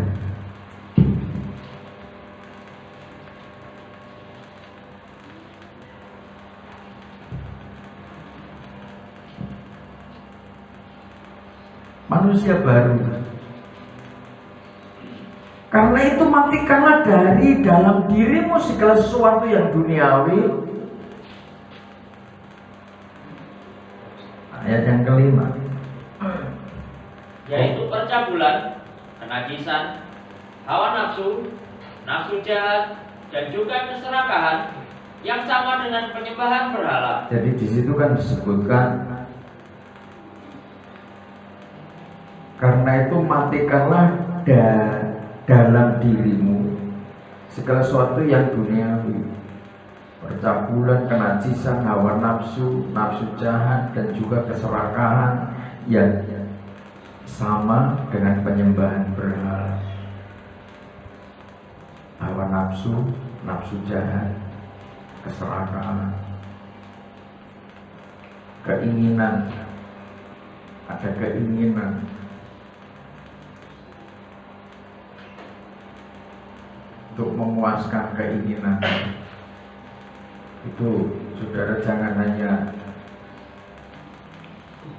Manusia baru. Karena itu matikanlah dari dalam dirimu segala sesuatu yang duniawi. Ayat yang kelima, yaitu percabulan, kenajisan, hawa nafsu, nafsu jahat, dan juga keserakahan yang sama dengan penyembahan berhala. Jadi di situ kan disebutkan, karena itu matikanlah dalam dirimu segala sesuatu yang duniawi, percabulan, kenajisan, hawa nafsu, nafsu jahat, dan juga keserakahan yang sama dengan penyembahan berhala. Hawa nafsu, nafsu jahat, keserakahan, keinginan, ada keinginan untuk memuaskan keinginan. Itu saudara jangan hanya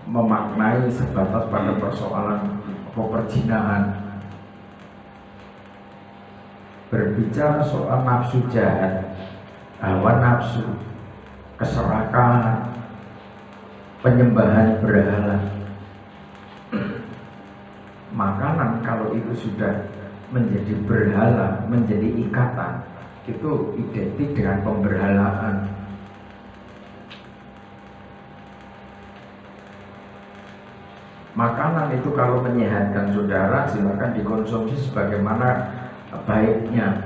memaknai sebatas pada persoalan peperzinahan. Berbicara soal nafsu jahat, hawa nafsu, keserakahan, penyembahan berhala, makanan kalau itu sudah menjadi berhala, menjadi ikatan, itu identik dengan pemberhalaan. Makanan itu kalau menyehatkan saudara, silakan dikonsumsi sebagaimana baiknya.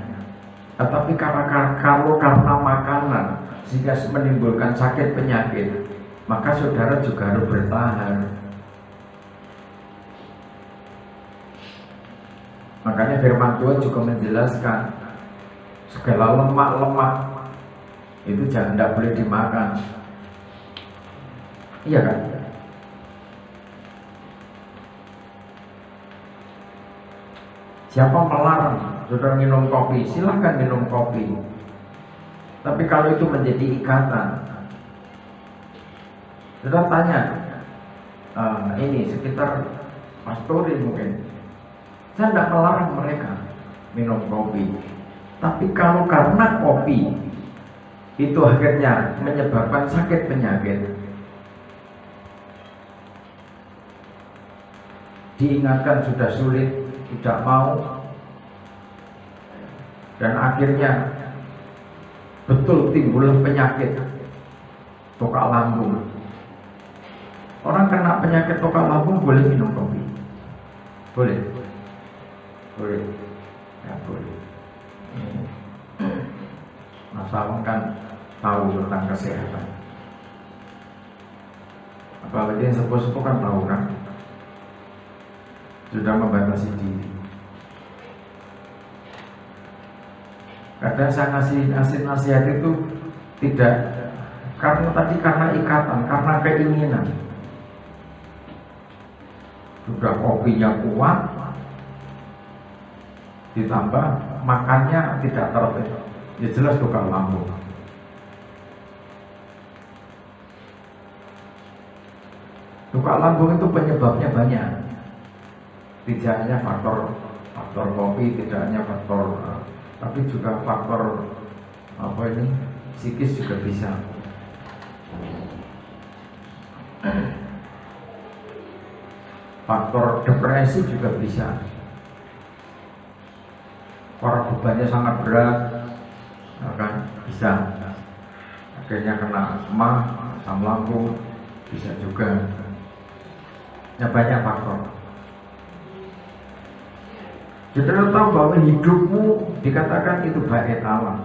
Tetapi kalau karena makanan sehingga menimbulkan sakit penyakit, maka saudara juga harus bertahan. Makanya firman Tuhan juga menjelaskan, segala lemak-lemak itu tidak boleh dimakan. Iya kan? Siapa melarang saudara minum kopi? Silahkan minum kopi. Tapi kalau itu menjadi ikatan, saudara tanya, ini sekitar pastori mungkin, saya tidak melarang mereka minum kopi. Tapi kalau karena kopi itu akhirnya menyebabkan sakit penyakit, diingatkan sudah sulit, tidak mau, dan akhirnya betul timbul penyakit tokak lambung. Orang kena penyakit tokak lambung boleh minum kopi? Boleh? Boleh? Ya boleh. Mas Awang kan tahu tentang kesehatan. Apalagi yang sepuh-sepuh kan tahu kan, sudah membatasi diri. Kadang saya ngasih nasihat itu tidak karena ikatan, karena keinginan. Sudah kopinya kuat, ditambah makannya tidak tertib, ya jelas tukar lambung. Tukar lambung itu penyebabnya banyak. Tidak hanya faktor kopi, tidak hanya faktor, tapi juga faktor psikis juga bisa. Faktor depresi juga bisa. Orang bebannya sangat berat, kan bisa. Akhirnya kena emah, asam lambung, bisa juga. Ya banyak faktor. Saudara tahu bahwa hidupmu dikatakan itu bait Allah.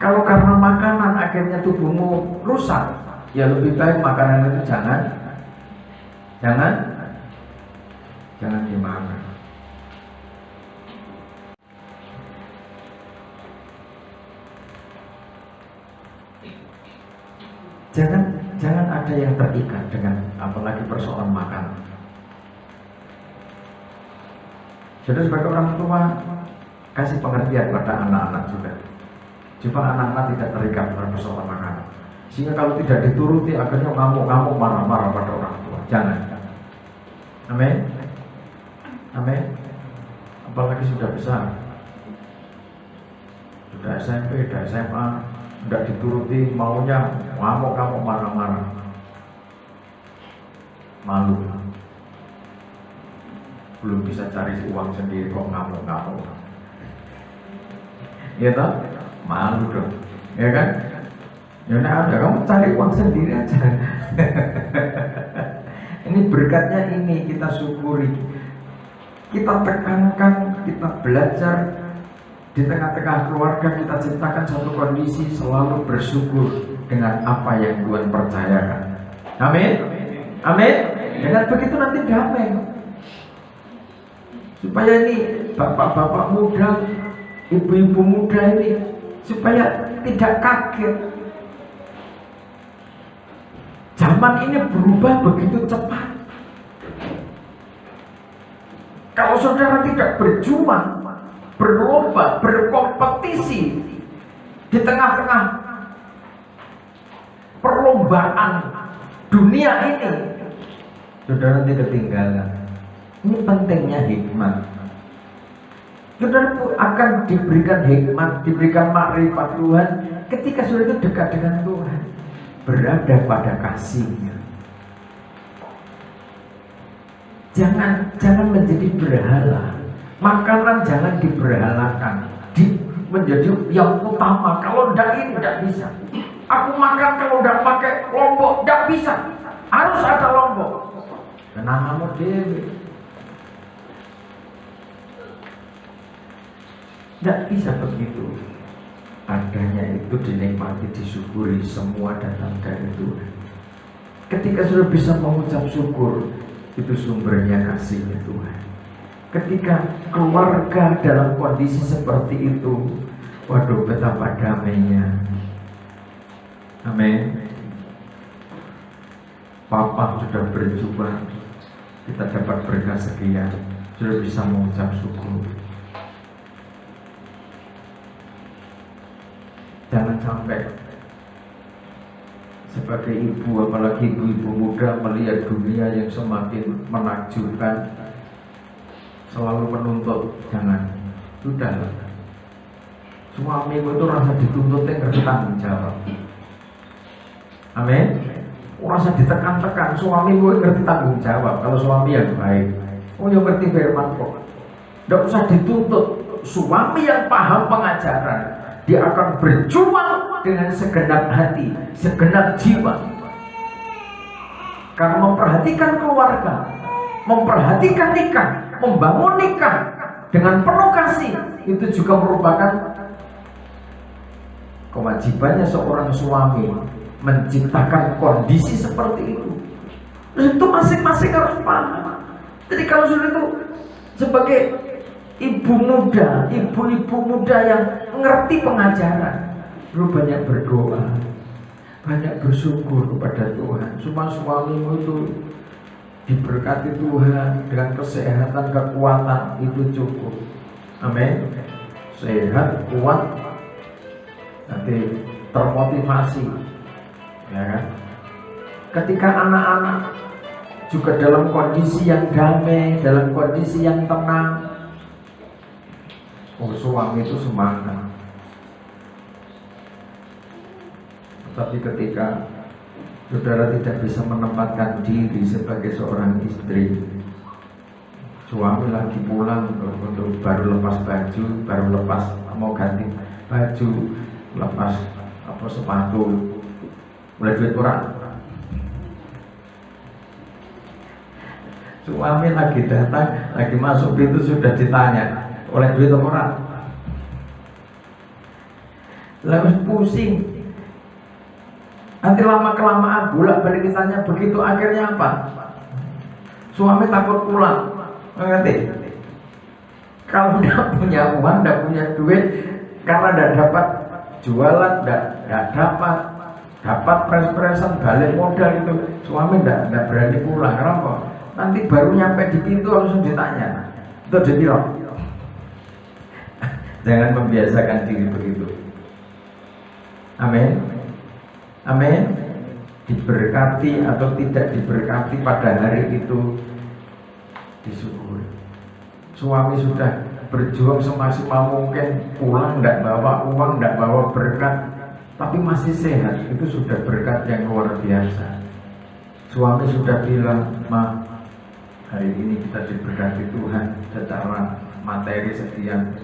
Kalau karena makanan akhirnya tubuhmu rusak, ya lebih baik makanan itu jangan dimakan. Jangan ada yang terikat dengan apalagi persoalan makanan. Jadi sebagai orang tua kasih pengertian pada anak-anak juga, supaya anak-anak tidak terikat pada persoalan makanan. Sehingga kalau tidak dituruti akhirnya ngamuk-ngamuk, marah-marah pada orang tua. Jangan. Amin. Amin. Apalagi sudah besar, sudah SMP, sudah SMA, tidak dituruti maunya, ngamuk-ngamuk, marah-marah, malu. Belum bisa cari uang sendiri kok ngamuk-ngamuk. Ya toh? Malu dong. Ya kan? Ya ada, kamu cari uang sendiri aja. Ini berkatnya, ini kita syukuri. Kita tekankan, kita belajar di tengah-tengah keluarga, kita ciptakan satu kondisi selalu bersyukur dengan apa yang Tuhan percayakan. Amin. Amin. Dan begitu nanti damai. Supaya ini bapak-bapak muda, ibu-ibu muda ini supaya tidak kaget. Zaman ini berubah begitu cepat. Kalau saudara tidak berjuang, berlomba, berkompetisi di tengah-tengah perlombaan dunia ini, saudara nanti ketinggalan. Ini pentingnya hikmat. Saudara akan diberikan hikmat, diberikan makrifat Tuhan ketika saudara itu dekat dengan Tuhan, berada pada kasih-Nya. Jangan menjadi berhala. Makanan jangan diberhalakan, menjadi yang utama. Kalau tidak ini tidak bisa. Aku makan kalau tidak pakai lombok tidak bisa. Harus ada lombok. Kenapa dewi? Tidak bisa begitu. Adanya itu dinikmati, disyukuri, semua datang dari Tuhan. Ketika sudah bisa mengucap syukur, itu sumbernya kasihnya Tuhan. Ketika keluarga dalam kondisi seperti itu, Waduh, betapa damainya. Amin. Papa sudah berjuang, kita dapat berkah sekian, sudah bisa mengucap syukur. Jangan sampai sebagai ibu, apalagi ibu-ibu muda, melihat dunia yang semakin menakjubkan, selalu menuntut. Jangan, sudah. Suamimu itu rasa dituntut yang ngerti tanggung jawab. Amin. Rasa ditekan-tekan, suamimu ngerti tanggung jawab. Kalau suami yang baik, yang ngerti firman kok. Tidak usah dituntut. Suami yang paham pengajaran, dia akan berjuang dengan segenap hati, segenap jiwa. Karena memperhatikan keluarga, memperhatikan nikah, membangun nikah dengan penuh kasih, itu juga merupakan kewajibannya seorang suami menciptakan kondisi seperti itu. Terus itu masing-masing harus paham. Jadi kalau sudah itu sebagai ibu muda, ibu-ibu muda yang ngerti pengajaran, lu banyak berdoa, banyak bersyukur kepada Tuhan. Supaya suamimu itu diberkati Tuhan dengan kesehatan, kekuatan, itu cukup. Amin. Sehat, kuat, nanti termotivasi, ya kan? Ketika anak-anak juga dalam kondisi yang damai, dalam kondisi yang tenang, suami itu semangat. Tapi ketika saudara tidak bisa menempatkan diri sebagai seorang istri, suami lagi pulang untuk baru lepas baju, baru lepas mau ganti baju, lepas sepatu, mulai duit kurang. Suami lagi datang, lagi masuk pintu sudah ditanya, oleh duit orang, lalu pusing. Nanti lama-kelamaan bolak-balik ditanya begitu, akhirnya apa? Suami takut pulang, ngerti? Kalau tidak punya uang, tidak punya duit, karena tidak dapat jualan, tidak dapat pres-presan balik modal itu, suami tidak berani pulang. Kenapa? Nanti baru nyampe di pintu langsung ditanya, itu dipirok. Jangan membiasakan diri begitu. Amin. Amin. Diberkati atau tidak diberkati pada hari itu disyukuri. Suami sudah berjuang semaksimal mungkin, pulang tidak bawa uang, tidak bawa berkat, tapi masih sehat, itu sudah berkat yang luar biasa. Suami sudah bilang, "Ma, hari ini kita diberkati Tuhan secara materi sekian."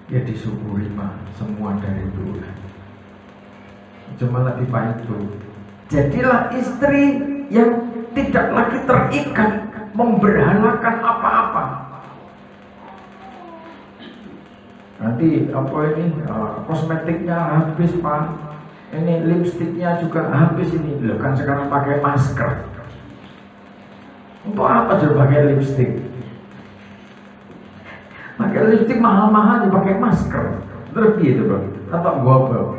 Ya disyukuri, Ma, semua dari Tuhan. Cuma lebih baik itu, jadilah istri yang tidak lagi terikat memberhalakan apa-apa. Nanti kosmetiknya habis, Pak, ini lipstiknya juga habis ini. Loh, kan sekarang pakai masker. Untuk apa sudah pakai lipstik? Pakai lipstik mahal-mahal dipakai masker. Terus gitu, Bro. Atau gua.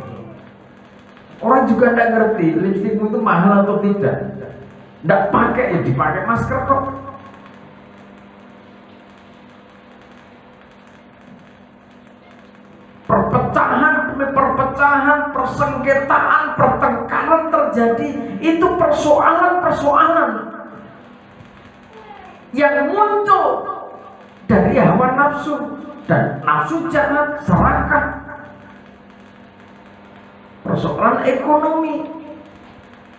Orang juga tidak ngerti lipstikmu itu mahal atau tidak. Tidak pakai, ya dipakai masker kok. Perpecahan, persengketaan, pertengkaran terjadi. Itu persoalan-persoalan yang muncul dari hawa nafsu dan nafsu jahat, serakah. Persoalan ekonomi,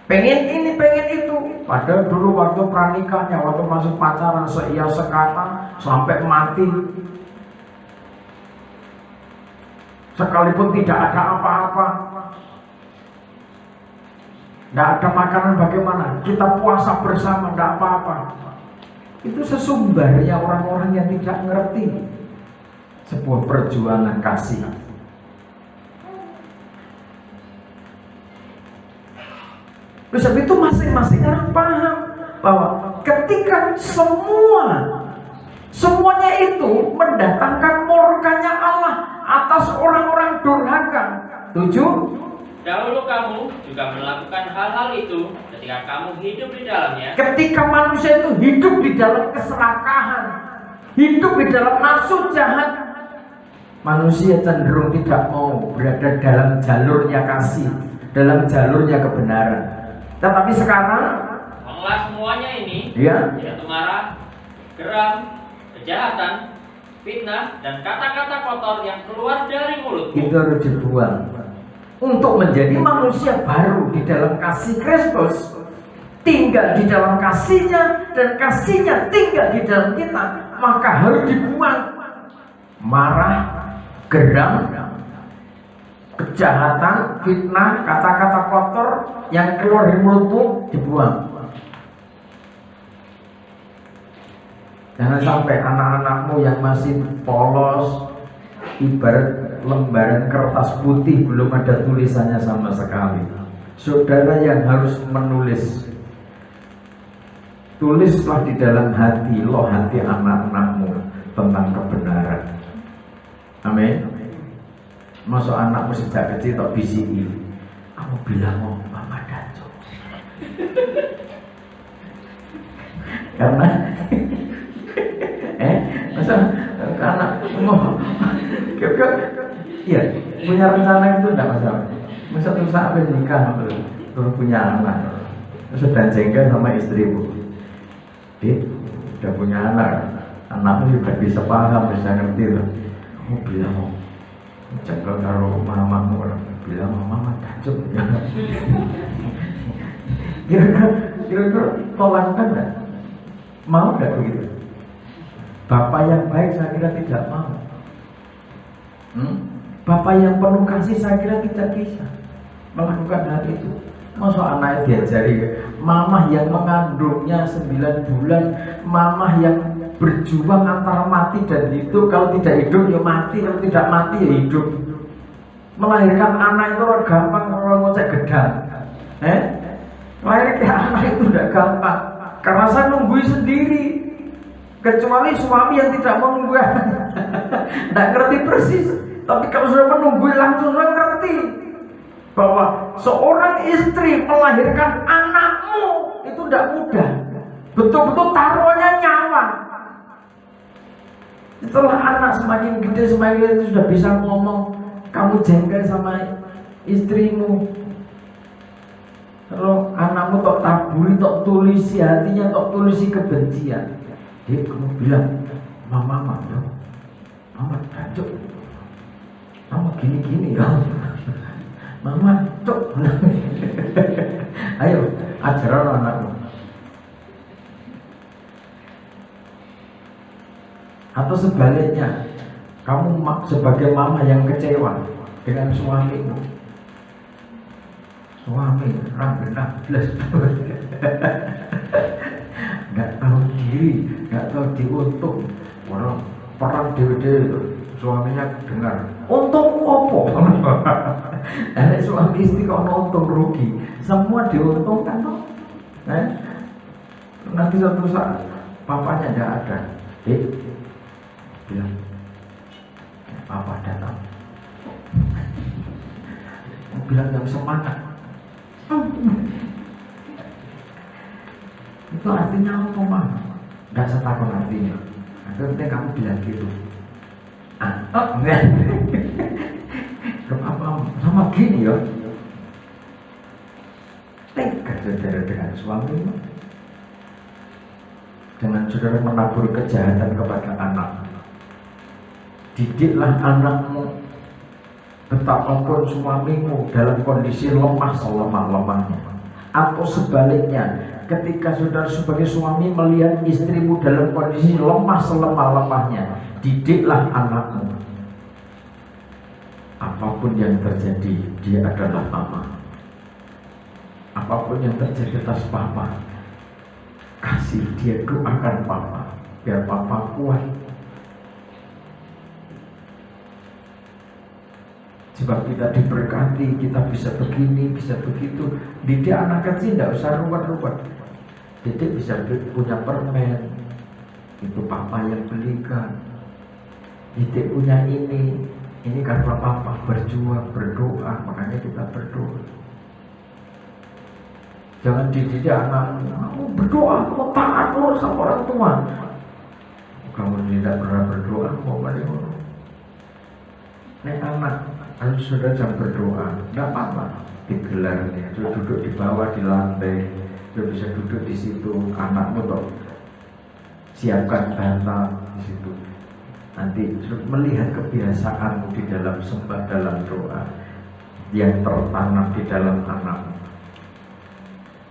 pengen ini, pengen itu. Padahal dulu waktu pranikahnya, waktu masuk pacaran, seia sekata sampai mati. Sekalipun tidak ada apa-apa, tidak ada makanan, bagaimana? Kita puasa bersama, tidak apa-apa. Itu sesumbarnya orang-orang yang tidak ngerti sebuah perjuangan kasih. Terus itu masing-masing harus paham bahwa ketika semuanya itu mendatangkan murkanya Allah, atas orang-orang durhaka. 7. Dahulu kamu juga melakukan hal-hal itu ketika kamu hidup di dalamnya. Ketika manusia itu hidup di dalam keserakahan, hidup di dalam nafsu jahat, manusia cenderung tidak mau berada dalam jalurnya kasih, dalam jalurnya kebenaran. Tetapi sekarang, buanglah semuanya ini, ya, yaitu marah, geram, kejahatan, fitnah, dan kata-kata kotor yang keluar dari mulutmu. itu harus dibuang untuk menjadi manusia baru di dalam kasih Kristus, tinggal di dalam kasihnya, dan kasihnya tinggal di dalam kita. Maka harus dibuang marah, geram, kejahatan, fitnah, kata-kata kotor yang keluar dari mulutmu, dibuang. Jangan sampai anak-anakmu yang masih polos, ibarat lembaran kertas putih, belum ada tulisannya sama sekali. Saudara yang harus menulis, tulislah di dalam hati lo, hati anak-anakmu tentang kebenaran. Amin. Masuk anakmu sejak kecil tak bisiki, kamu bilang mau mama dancuk. Karena masa anak mau iya, punya rencana itu tidak masalah. Masa tuh saat nikah terus punya anak, sudah jengkel sama istrimu, udah punya anak, anakmu juga bisa paham, bisa ngerti loh. Kamu bilang mau jengkel karo mamamu, bilang mama dancuk. Kira-kira tolakkan nggak? Mau nggak begitu? Bapak yang baik saya kira tidak mau. Bapak yang penuh kasih saya kira tidak bisa melakukan hal itu. Masa anaknya diajari, mamah yang mengandungnya 9 bulan, mamah yang berjuang antara mati dan hidup. Kalau tidak hidup ya mati, kalau tidak mati ya hidup. Melahirkan anak itu gampang kalau ngocek gedang. Melahirkan anak itu tidak gampang, karena saya nungguin sendiri. Kecuali suami yang tidak mau nunggu, tidak ngerti persis. Tapi kalau sudah menunggu langsung sudah ngerti bahwa seorang istri melahirkan anakmu itu tidak mudah. Betul-betul taruhannya nyawa. Setelah anak semakin gede, semakin itu sudah bisa ngomong, kamu jengkel sama istrimu. Kalau anakmu tok taburi, tok tulisi hatinya, tok tulisi kebencian. Dia kamu bilang, mama ya, mama dancuk, mama gini-gini ya, mama cuk. Ayo ajaran anakmu. Atau sebaliknya, kamu sebagai mama yang kecewa dengan suamimu, suami rambutnya belas, nggak tahu diri, nggak tahu diuntung, orang perang dewe-dewe itu suaminya dengar, untung apa? Ada suami istri kalau untung rugi, semua diuntungkan toh. Nanti suatu saat papanya tidak ada, bilang, papa datang, bilang yang semangat. Itu artinya apa mah? Gak setakut artinya. Akhirnya kamu bilang gitu. Kenapa sama gini ya? Tega saudara dengan suamimu. Dengan saudara menabur kejahatan kepada anak. Didiklah anakmu. Betapapun suamimu dalam kondisi lemah selemah-lemahnya. Atau sebaliknya, ketika saudara sebagai suami melihat istrimu dalam kondisi lemah selemah-lemahnya, didiklah anakmu. Apapun yang terjadi, dia adalah mama. Apapun yang terjadi atas papa, kasih dia, doakan papa biar papa kuat. Sebab kita diberkati, kita bisa begini, bisa begitu. Didik anak kecil tidak usah ruwet-ruwet. Didik bisa punya permen, itu papa yang belikan. Didik punya ini, Ini karena papa berjuang, berdoa, makanya kita berdoa. Jangan dididik anakmu, kamu berdoa, kamu taat loh sama orang tua. Kamu tidak pernah berdoa, mau balik. Nek anak harus sudah jam berdoa, tidak apa-apa. Digelarnya, sudah duduk di bawah di lantai, sudah bisa duduk di situ. Anakmu toh siapkan bantal di situ. Nanti melihat kebiasaanmu di dalam sembah, dalam doa yang tertanam di dalam anakmu.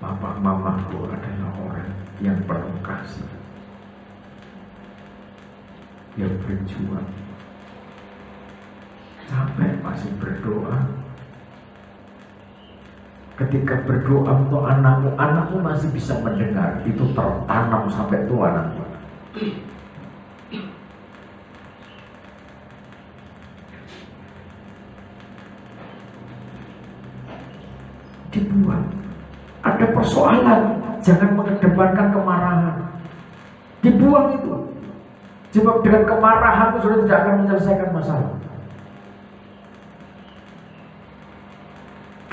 Papa mamaku adalah orang yang penuh kasih, yang berjuang, sampai masih berdoa. Ketika berdoa untuk anakmu masih bisa mendengar, itu tertanam sampai tua nanti. Dibuang. Ada persoalan, jangan mengedepankan kemarahan. Dibuang itu. Sebab dengan kemarahan itu sudah tidak akan menyelesaikan masalah.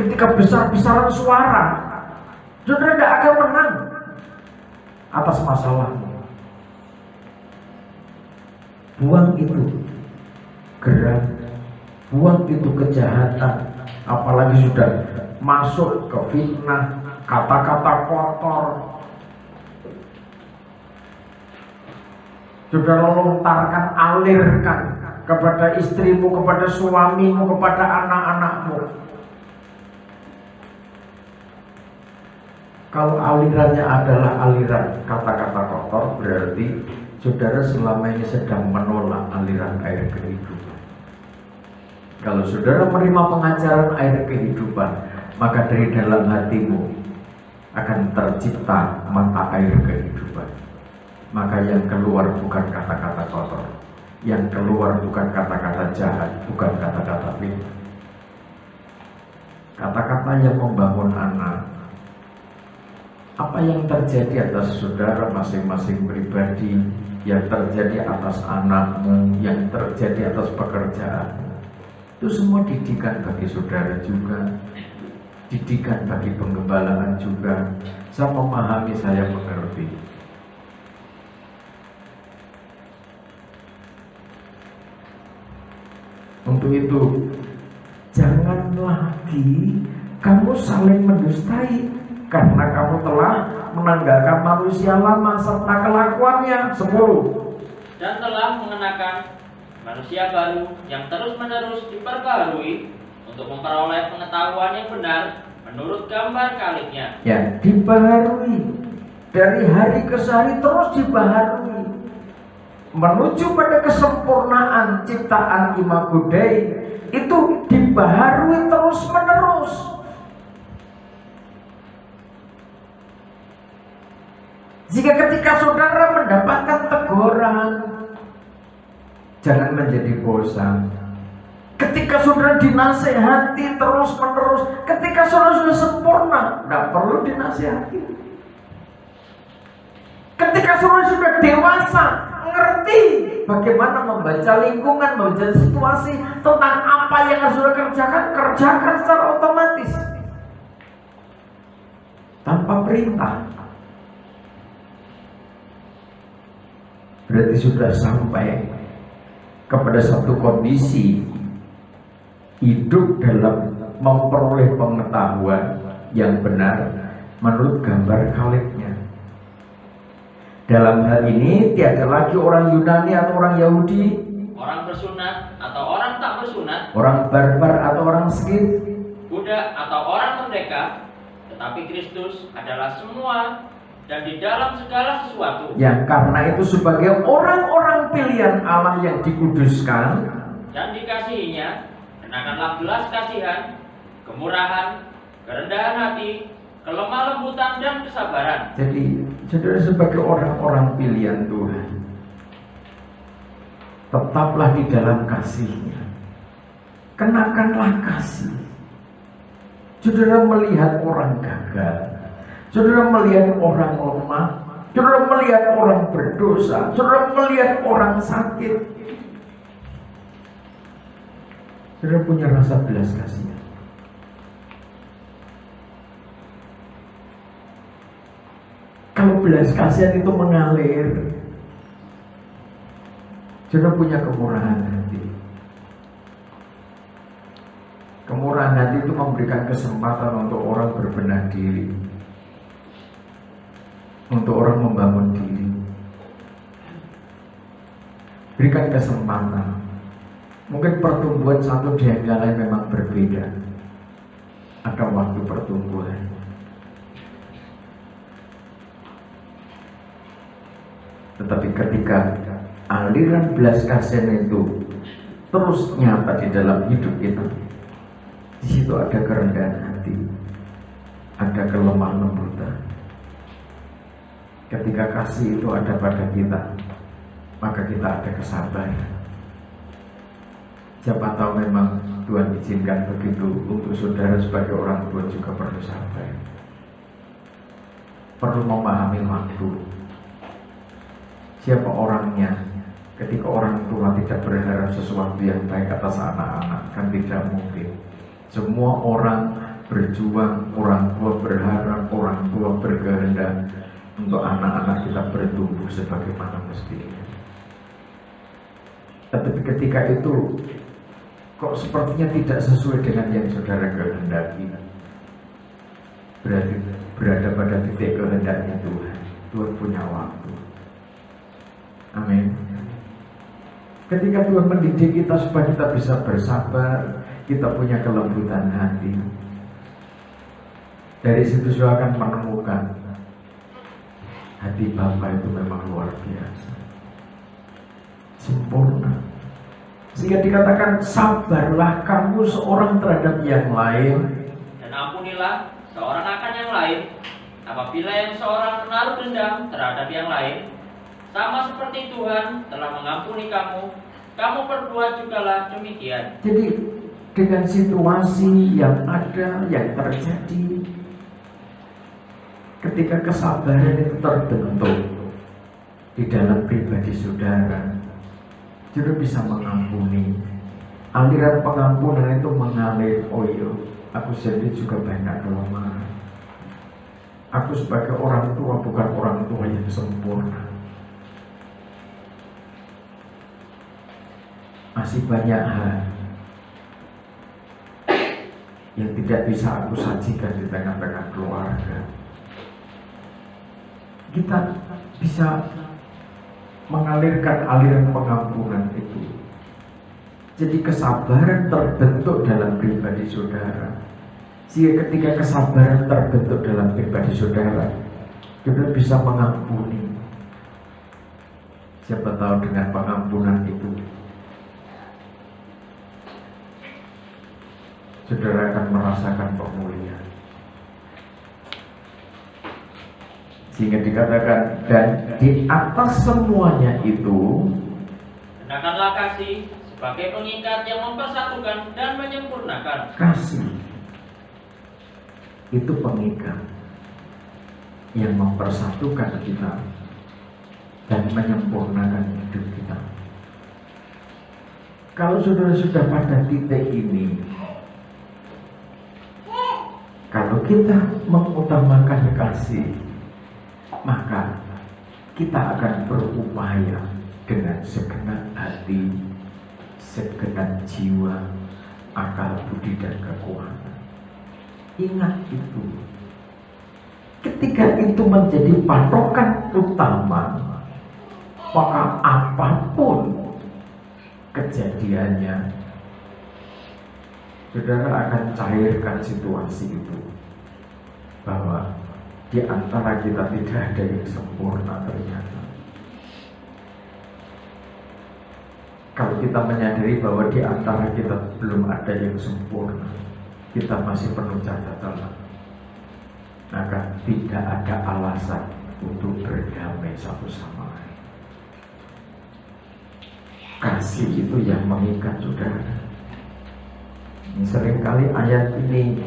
Ketika besar-besaran suara, saudara tidak akan menang atas masalah. Buang itu gerak, buang itu kejahatan, apalagi sudah masuk ke fitnah, kata-kata kotor. Saudara lontarkan, alirkan kepada istrimu, kepada suamimu, kepada anak-anakmu. Kalau alirannya adalah aliran kata-kata kotor, berarti saudara selama ini sedang menolak aliran air kehidupan. Kalau saudara menerima pengajaran air kehidupan, maka dari dalam hatimu akan tercipta mata air kehidupan. Maka yang keluar bukan kata-kata kotor, yang keluar bukan kata-kata jahat, bukan kata-kata fitnah. Kata-kata yang membangun anak. Apa yang terjadi atas saudara masing-masing pribadi, yang terjadi atas anakmu, yang terjadi atas pekerjaan, itu semua didikan bagi saudara juga, didikan bagi penggembalaan juga. Saya memahami, saya mengerti. Untuk itu, jangan lagi kamu saling mendustai, karena kamu telah menanggalkan manusia lama serta kelakuannya. 10. Dan telah mengenakan manusia baru yang terus-menerus diperbaharui untuk memperoleh pengetahuan yang benar menurut gambar kalibnya. Ya, dibaharui dari hari ke hari, terus dibaharui menuju pada kesempurnaan ciptaan Imago Dei. Itu dibaharui terus-menerus. Jika ketika saudara mendapatkan teguran, jangan menjadi bosan. Ketika saudara dinasehati terus-menerus, ketika saudara sudah sempurna, tidak perlu dinasehati. Ketika saudara sudah dewasa, ngerti bagaimana membaca lingkungan, membaca situasi, tentang apa yang harus saudara kerjakan, kerjakan secara otomatis tanpa perintah. Berarti sudah sampai kepada satu kondisi hidup dalam memperoleh pengetahuan yang benar menurut gambar kalibnya. Dalam hal ini tiada lagi orang Yunani atau orang Yahudi, orang bersunat atau orang tak bersunat, orang barbar atau orang Skit, budak atau orang merdeka, tetapi Kristus adalah semua dan di dalam segala sesuatu. Ya, karena itu sebagai orang-orang pilihan Allah yang dikuduskan dan dikasihinya, kenakanlah belas kasihan, kemurahan, kerendahan hati, kelemah lembutan dan kesabaran. Jadi, saudara sebagai orang-orang pilihan Tuhan, tetaplah di dalam kasih-Nya. Kenakanlah kasih. Saudara melihat orang gagal, saudara melihat orang lemah, saudara melihat orang berdosa, saudara melihat orang sakit, Saudara punya rasa belas kasihan. Kalau belas kasihan itu mengalir, saudara punya kemurahan hati. Kemurahan hati itu memberikan kesempatan untuk orang berbenah diri, untuk orang membangun diri. Berikan kesempatan. Mungkin pertumbuhan satu di yang lain memang berbeda. Ada waktu pertumbuhan. Tetapi ketika aliran belas kasihan itu terus nyata di dalam hidup kita, di situ ada kerendahan hati, ada kelemah lembutan. Ketika kasih itu ada pada kita, maka kita ada kesabaran. Siapa tahu memang Tuhan izinkan begitu untuk saudara sebagai orang tua juga perlu sabar. Perlu memahami waktu. Siapa orangnya? Ketika orang tua tidak berharap sesuatu yang baik atas anak-anak, kan tidak mungkin. Semua orang berjuang, orang tua berharap, orang tua berkehendak untuk anak-anak kita bertumbuh sebagaimana mestinya. Tetapi ketika itu kok sepertinya tidak sesuai dengan yang saudara kehendaki, berarti berada pada titik kehendaknya Tuhan. Tuhan punya waktu. Amin. Ketika Tuhan mendidik kita supaya kita bisa bersabar, kita punya kelembutan hati, dari situ saudara akan menemukan hati Bapa itu memang luar biasa, sempurna. Sehingga dikatakan, sabarlah kamu seorang terhadap yang lain, dan ampunilah seorang akan yang lain. Apabila yang seorang menaruh dendam terhadap yang lain, sama seperti Tuhan telah mengampuni kamu, kamu berbuat jugalah demikian. Jadi dengan situasi yang ada, yang terjadi, ketika kesabaran itu terbentuk di dalam pribadi saudara, saudara bisa mengampuni. Aliran pengampunan itu mengalir. Oh iya, aku sendiri juga banyak kelemahan. Aku sebagai orang tua bukan orang tua yang sempurna. Masih banyak hal yang tidak bisa aku sajikan di tengah-tengah keluarga. Kita bisa mengalirkan aliran pengampunan itu. Jadi kesabaran terbentuk dalam pribadi saudara. Sehingga ketika kesabaran terbentuk dalam pribadi saudara, saudara bisa mengampuni. Siapa tahu dengan pengampunan itu saudara akan merasakan pemulihan. Sehingga dikatakan, dan di atas semuanya itu kenakanlah kasih sebagai pengikat yang mempersatukan dan menyempurnakan. Kasih itu pengikat yang mempersatukan kita dan menyempurnakan hidup kita. Kalau saudara sudah pada titik ini, kalau kita mengutamakan kasih, maka kita akan berupaya dengan segenap hati, segenap jiwa, akal, budi, dan kekuatan. Ingat itu. Ketika itu menjadi patokan utama, maka apapun kejadiannya, saudara akan cairkan situasi itu. Bahwa di antara kita tidak ada yang sempurna ternyata. Kalau kita menyadari bahwa di antara kita belum ada yang sempurna, kita masih penuh catatan, maka tidak ada alasan untuk berdamai satu sama lain. Kasih itu yang mengikat saudara. Seringkali ayat ini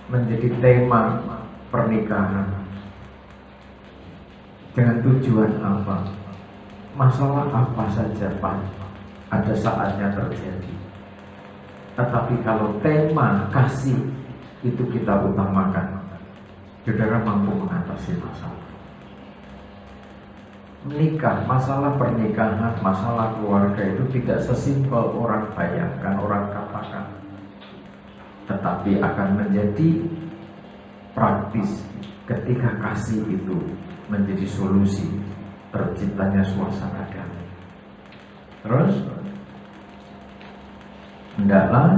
menjadi tema pernikahan. Dengan tujuan apa? Masalah apa saja Pak, ada saatnya terjadi. Tetapi kalau tema kasih itu kita utamakan, saudara mampu mengatasi masalah. Menikah, masalah pernikahan, masalah keluarga itu tidak sesimpel orang bayangkan, orang katakan, tetapi akan menjadi praktis ketika kasih itu menjadi solusi terciptanya suasana damai. Terus hendaklah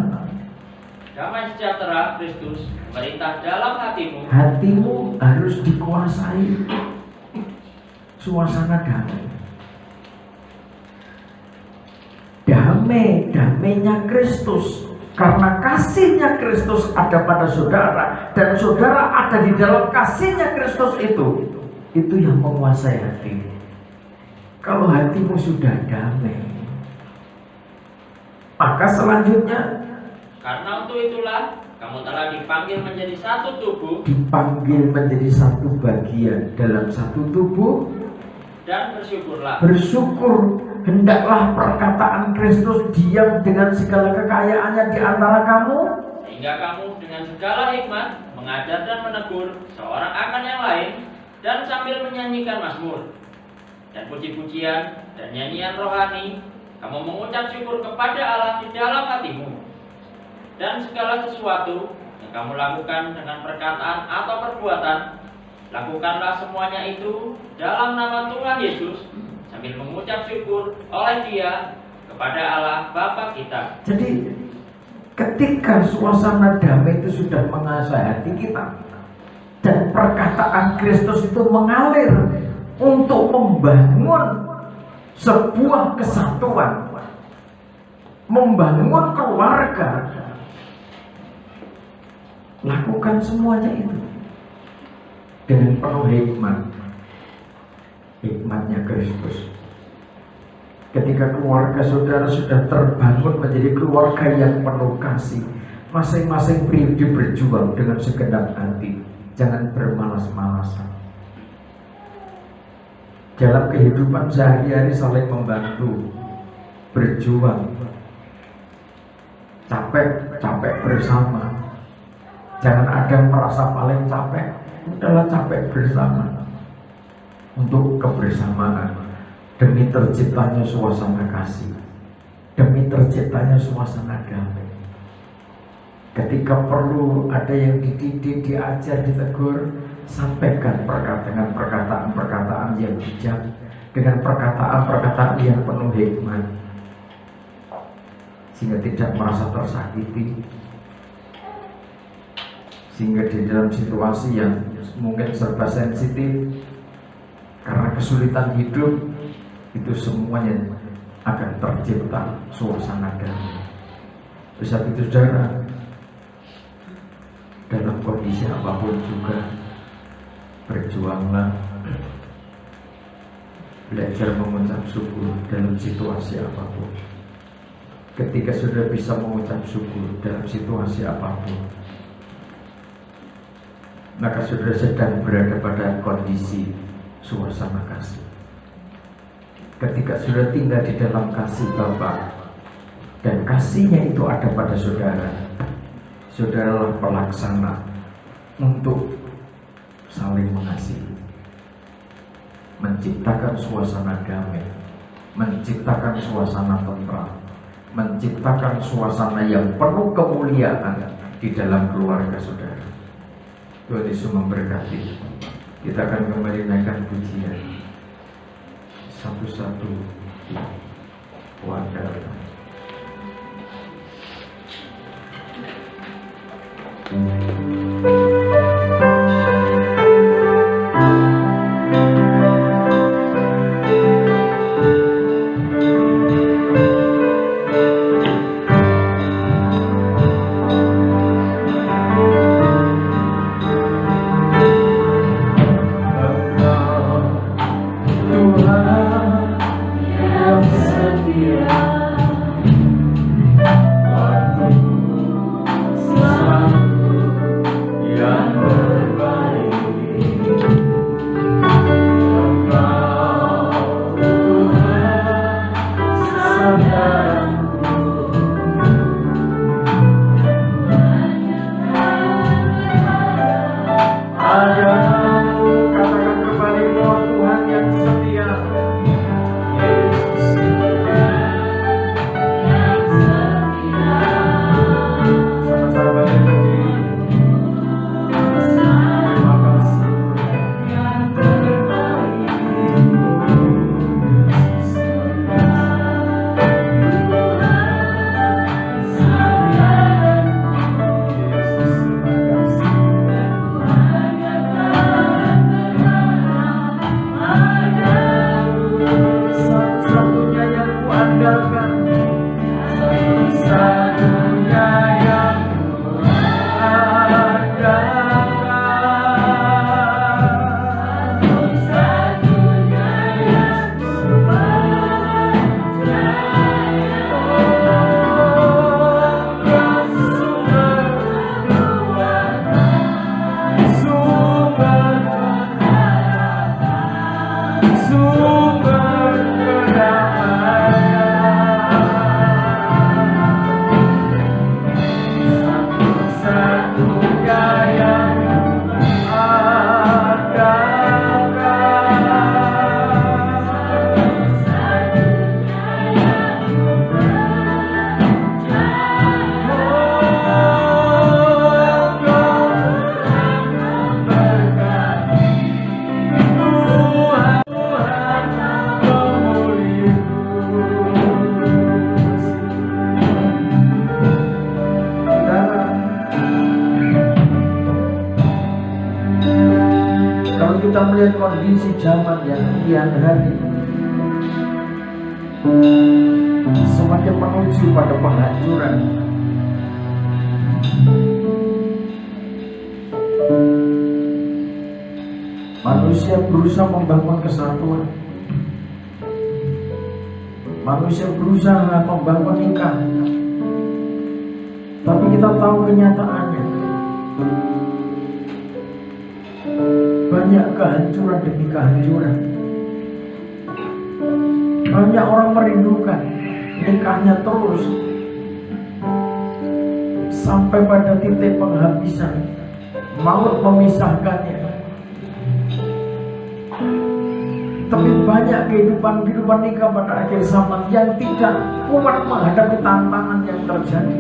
damai sejahtera Kristus memerintah dalam hatimu. Hatimu harus dikuasai suasana damai. Damainya Kristus, karena kasihnya Kristus ada pada saudara, dan saudara ada di dalam kasihnya Kristus itu yang menguasai hati. Kalau hatimu sudah damai, maka selanjutnya, karena untuk itulah kamu telah dipanggil menjadi satu tubuh. Dipanggil menjadi satu bagian dalam satu tubuh. Dan bersyukurlah. Bersyukur, hendaklah perkataan Kristus diam dengan segala kekayaannya di antara kamu, sehingga kamu dengan segala hikmat mengajar dan menegur seorang akan yang lain, dan sambil menyanyikan mazmur dan puji-pujian dan nyanyian rohani, kamu mengucap syukur kepada Allah di dalam hatimu. Dan segala sesuatu yang kamu lakukan dengan perkataan atau perbuatan, lakukanlah semuanya itu dalam nama Tuhan Yesus, sambil mengucap syukur oleh Dia kepada Allah Bapa kita. Jadi ketika suasana damai itu sudah menguasai hati kita, dan perkataan Kristus itu mengalir untuk membangun sebuah kesatuan, membangun keluarga, lakukan semuanya itu dengan penuh hikmatnya Kristus. Ketika keluarga saudara sudah terbangun menjadi keluarga yang penuh kasih, masing-masing pribadi berjuang dengan segenap hati, jangan bermalas-malasan. Dalam kehidupan sehari-hari saling membantu, berjuang, capek bersama. Jangan ada yang merasa paling capek, udahlah capek bersama. Untuk kebersamaan, demi terciptanya suasana kasih, demi terciptanya suasana damai. Ketika perlu ada yang dididik, diajar, ditegur, sampaikan dengan perkataan-perkataan yang bijak, dengan perkataan-perkataan yang penuh hikmat, sehingga tidak merasa tersakiti, sehingga di dalam situasi yang mungkin serba sensitif karena kesulitan hidup, itu semuanya akan tercipta suasana damai. Bisa itu saudara, dalam kondisi apapun juga berjuanglah, belajar mengucap syukur dalam situasi apapun. Ketika sudah bisa mengucap syukur dalam situasi apapun, maka saudara sedang berada pada kondisi suasana kasih. Ketika sudah tinggal di dalam kasih Bapa, dan kasihnya itu ada pada saudara, saudaralah pelaksana untuk saling mengasihi, menciptakan suasana damai, menciptakan suasana tentram, menciptakan suasana yang penuh kemuliaan di dalam keluarga saudara. Tuhan Yesus memberkati. Kita akan kembali naikkan pujian satu-satu warga. kita melihat kondisi zaman yang kian hari semakin menuju pada penghancuran. Manusia berusaha membangun kesatuan. Manusia berusaha membangun nikah. Tapi kita tahu kenyataannya, banyak kehancuran demi kehancuran. Banyak orang merindukan nikahnya terus sampai pada titik penghabisan, maut memisahkannya. Tapi banyak kehidupan nikah pada akhir zaman yang tidak kuat menghadapi tantangan yang terjadi.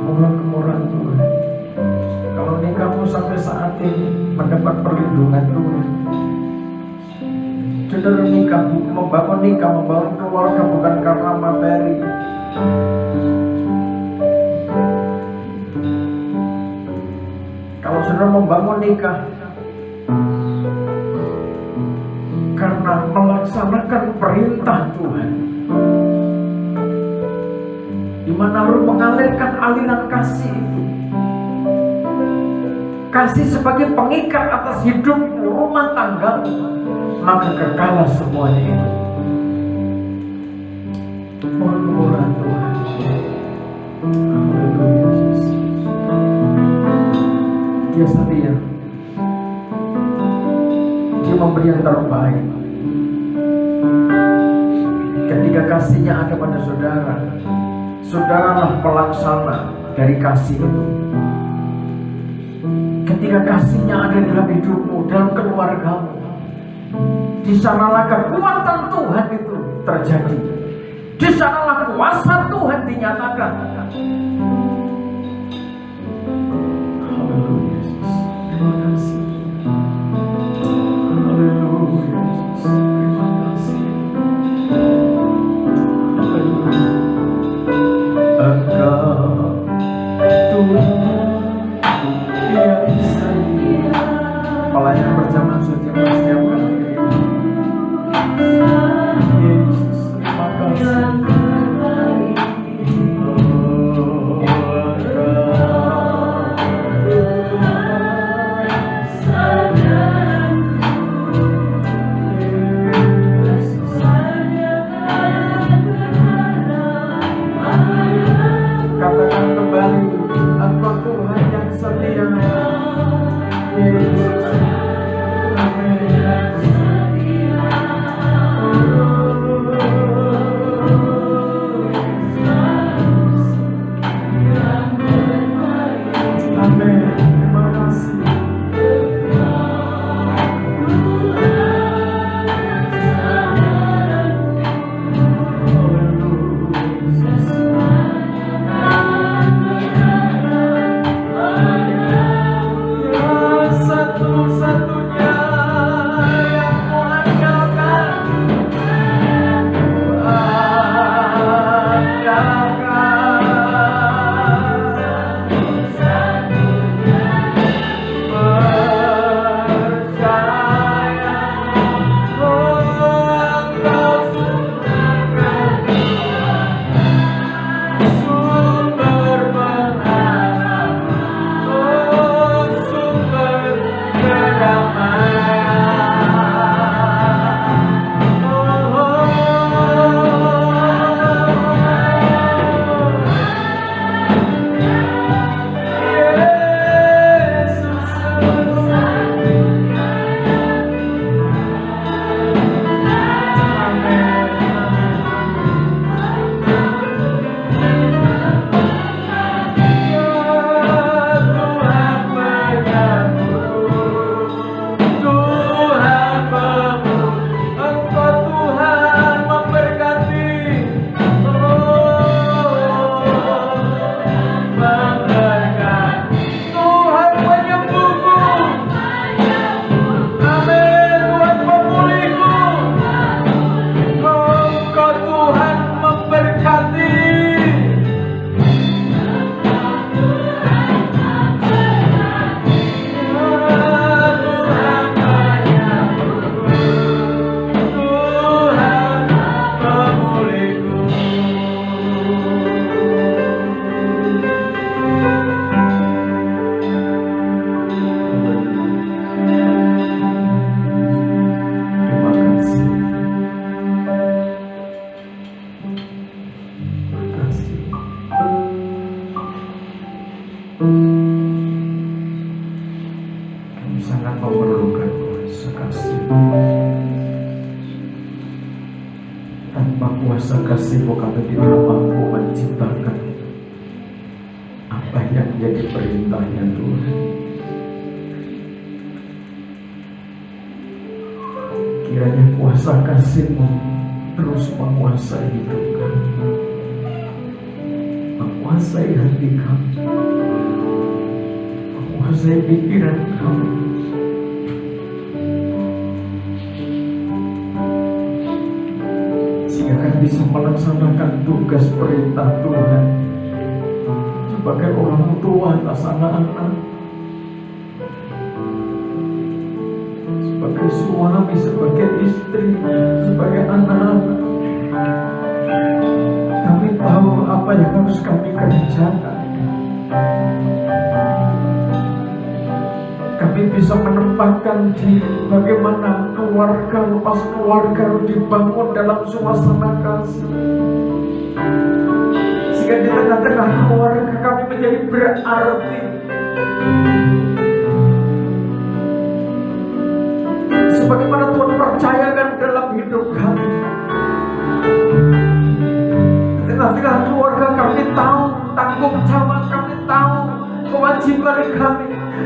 Mohon kemurahan Tuhan, kalau nikahmu sampai saat ini mendapat perlindungan Tuhan. Saudara, nikah, membangun keluarga bukan karena materi. Kalau saudara membangun nikah karena melaksanakan perintah Tuhan, di mana lu mengalirkan aliran kasih itu, kasih sebagai pengikat atas hidupmu, rumah tanggamu, maka kekalah semuanya itu. Mohon kemurahan Tuhan. Haleluya. Dia setia, Dia memberi yang terbaik. Ketika kasihnya ada pada saudara, saudaralah pelaksana dari kasih itu. Ketika kasihnya ada dalam hidupmu, dalam keluargamu, di sanalah kekuatan Tuhan itu terjadi. Di sanalah kuasa Tuhan dinyatakan. Haleluya. Terima kasih. Haleluya. Terima kasih. Haleluya. Engkau Tuhan yang setia. Pelayan berjamaah suci persiapkan diri. Yesus, terima kasih. Katakan kembali, Engkau Tuhan yang setia. Yesus, amin. memerlukan kuasa kasih-Mu. Tanpa kuasa kasih-Mu kami tidak mampu menciptakan apa yang jadi perintahnya Tuhan. Kiranya kuasa kasih-Mu terus menguasai hidup kami, menguasai hati kami, menguasai pikiran kami, sehingga kami bisa melaksanakan tugas perintah Tuhan sebagai orang tua atas anak-anak, sebagai suami, sebagai istri, sebagai anak-anak. Kami tahu apa yang harus kami kerjakan. Kami bisa menempatkan diri bagaimana keluarga lepas keluarga dibangun dalam suasana kasih, sehingga di tengah-tengah keluarga kami menjadi berarti. Sebagaimana Tuhan percayakan dalam hidup kami, di tengah-tengah keluarga kami tahu tanggung jawab, kami tahu kewajiban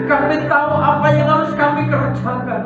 kami tahu apa yang harus kami kerjakan.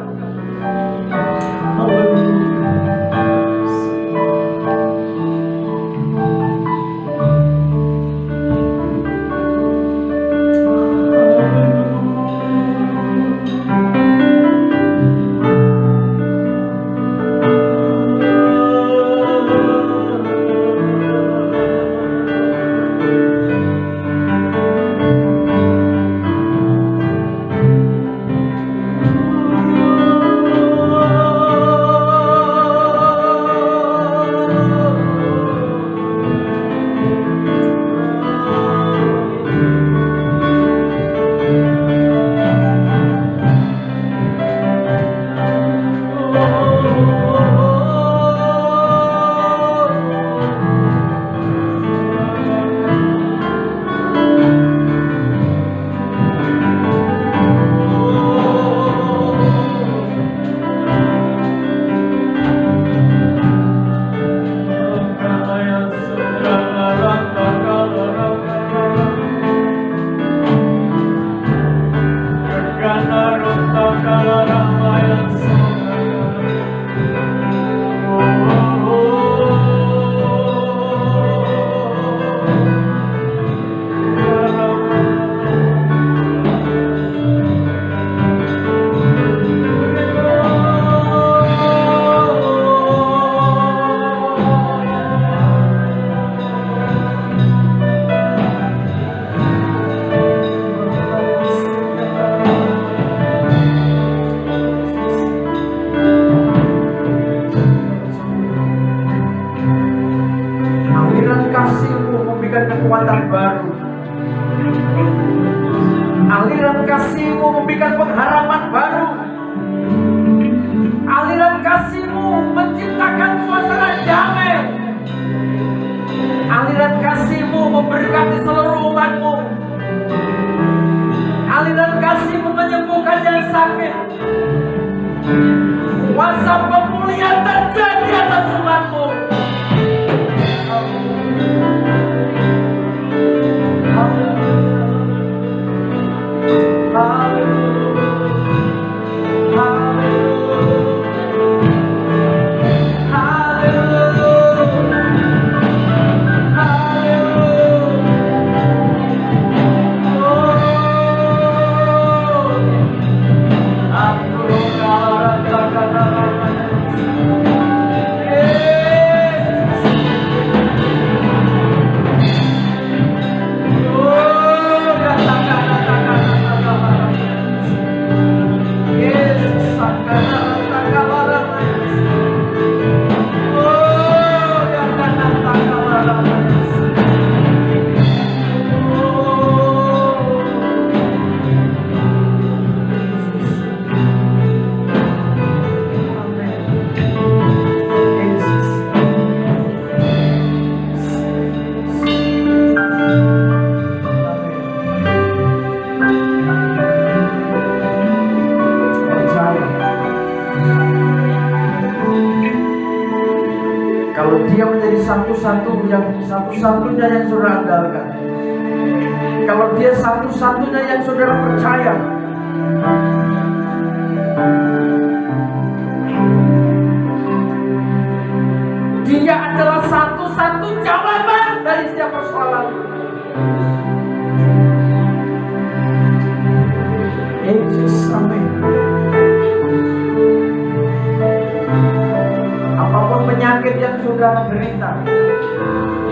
kekuatan baru. Aliran kasih-Mu memberikan pengharapan baru. Aliran kasih-Mu menciptakan suasana damai. Aliran kasih-Mu memberkati seluruh umat-Mu. Aliran kasih-Mu menyembuhkan yang sakit. Kuasa pemulihan terjadi atas umat-Mu. dia menjadi satu-satunya yang saudara andalkan. Kalau dia satu-satunya yang saudara percaya, dia adalah satu-satu jawaban dari setiap persoalan. Yesus, amin. Apapun penyakit yang saudara derita,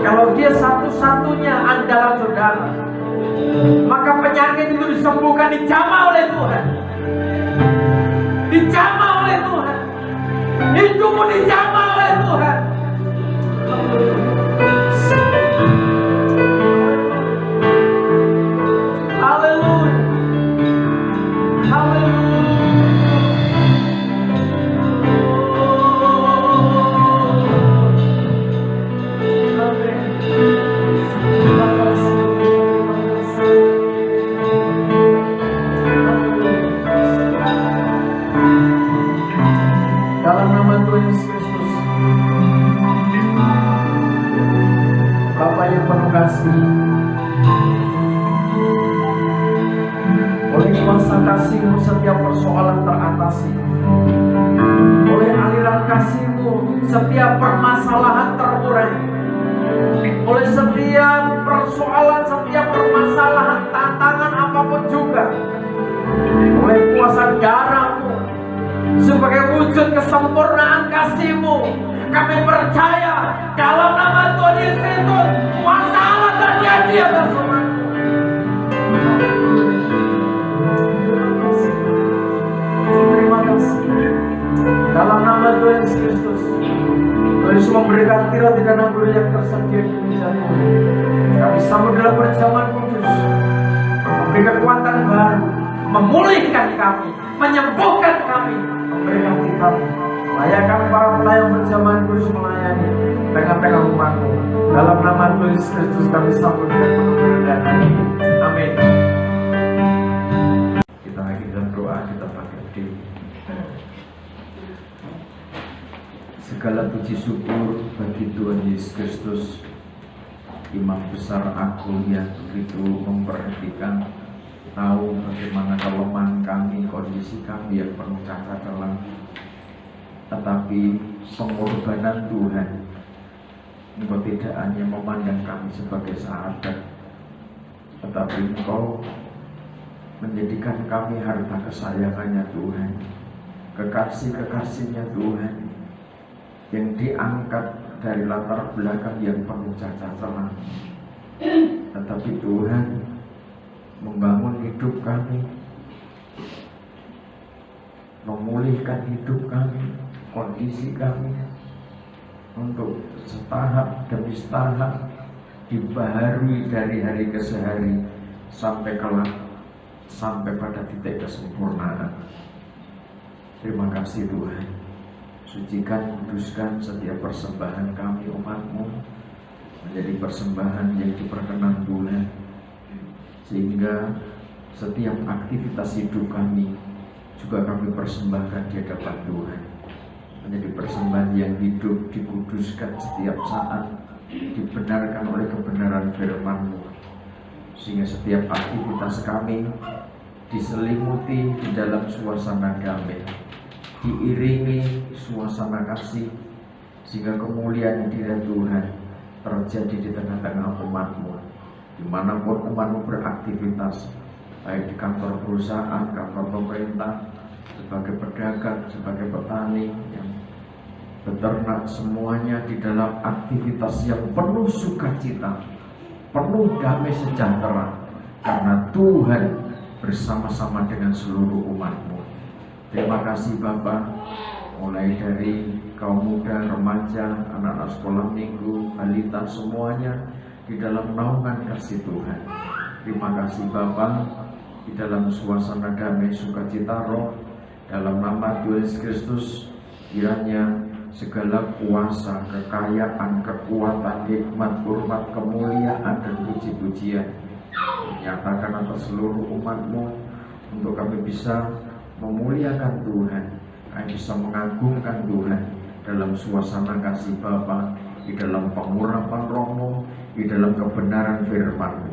kalau dia satu-satunya andalan saudara, maka penyakit itu disembuhkan, dijamah oleh Tuhan. Dijamah oleh Tuhan. Hidupmu dijamah oleh Tuhan. Haleluya. Dalam nama Tuhan Yesus Kristus, Bapa yang penuh kasih, oleh kuasa kasih-Mu setiap persoalan teratasi. Oleh aliran kasih-Mu setiap permasalahan terurai. Oleh setiap persoalan, setiap permasalahan, tantangan apapun juga, oleh kuasa darah-Mu sebagai wujud kesempurnaan kasih-Mu, kami percaya dalam nama Tuhan Yesus Kristus, kuasa Allah terjadi atas umat. Terima kasih. Dalam nama Tuhan Yesus Kristus, Tuhan Yesus memberikan kiranya dan anugerah yang tersedia di meja Tuhan. Kami sambut dalam perjamuan kudus, memberi kekuatan baru, memulihkan kami, menyembuhkan kami, memberkati kami. Layakkan para pelayan berjamaah kudus melayani tengah-tengah umat-Mu. Dalam nama Tuhan Yesus Kristus kami sambut dengan penuh kerendahan. Amin. Kita akhiri dalam doa, kita pakai berdiri. Segala puji syukur bagi Tuhan Yesus Kristus, Imam besar agung yang begitu memperhatikan, tahu bagaimana kelemahan kami, kondisi kami yang penuh cacat celah. Tetapi pengorbanan Tuhan, Engkau tidak hanya memandang kami sebagai sahabat, tetapi Engkau menjadikan kami harta kesayangannya Tuhan, kekasih-kekasihnya Tuhan, yang diangkat dari latar belakang yang penuh cacat celah. Tetapi Tuhan membangun hidup kami, memulihkan hidup kami, kondisi kami, untuk setahap demi setahap dibaharui dari hari ke hari sampai kelak, sampai pada titik kesempurnaan. Terima kasih Tuhan. Sucikan, kuduskan setiap persembahan kami umat-Mu menjadi persembahan yang diperkenan Tuhan, sehingga setiap aktivitas hidup kami juga kami persembahkan di hadapan Tuhan, menjadi persembahan yang hidup, dikuduskan setiap saat, dibenarkan oleh kebenaran firman-Mu, sehingga setiap aktivitas kami diselimuti di dalam suasana damai, diiringi suasana kasih, sehingga kemuliaan diri Tuhan terjadi di tengah-tengah umat-Mu, dimanapun umat-Mu beraktivitas, baik di kantor perusahaan, kantor pemerintah, sebagai pedagang, sebagai petani, yang beternak, semuanya di dalam aktivitas yang penuh sukacita, penuh damai sejahtera, karena Tuhan bersama-sama dengan seluruh umat-Mu. Terima kasih Bapa, mulai dari kaum muda, remaja, anak-anak sekolah minggu, balita, semuanya di dalam naungan kasih Tuhan. Terima kasih Bapa, di dalam suasana damai sukacita roh, dalam nama Tuhan Yesus Kristus, kiranya segala kuasa, kekayaan, kekuatan, hikmat, hormat, kemuliaan, dan puji-pujian dinyatakan atas seluruh umat-Mu, untuk kami bisa memuliakan Tuhan, kami bisa mengagungkan Tuhan dalam suasana kasih Bapa, di dalam pengurapan Roh-Mu, di dalam kebenaran firman-Mu.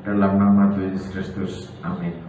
Dalam nama Tuhan Yesus Kristus, amin.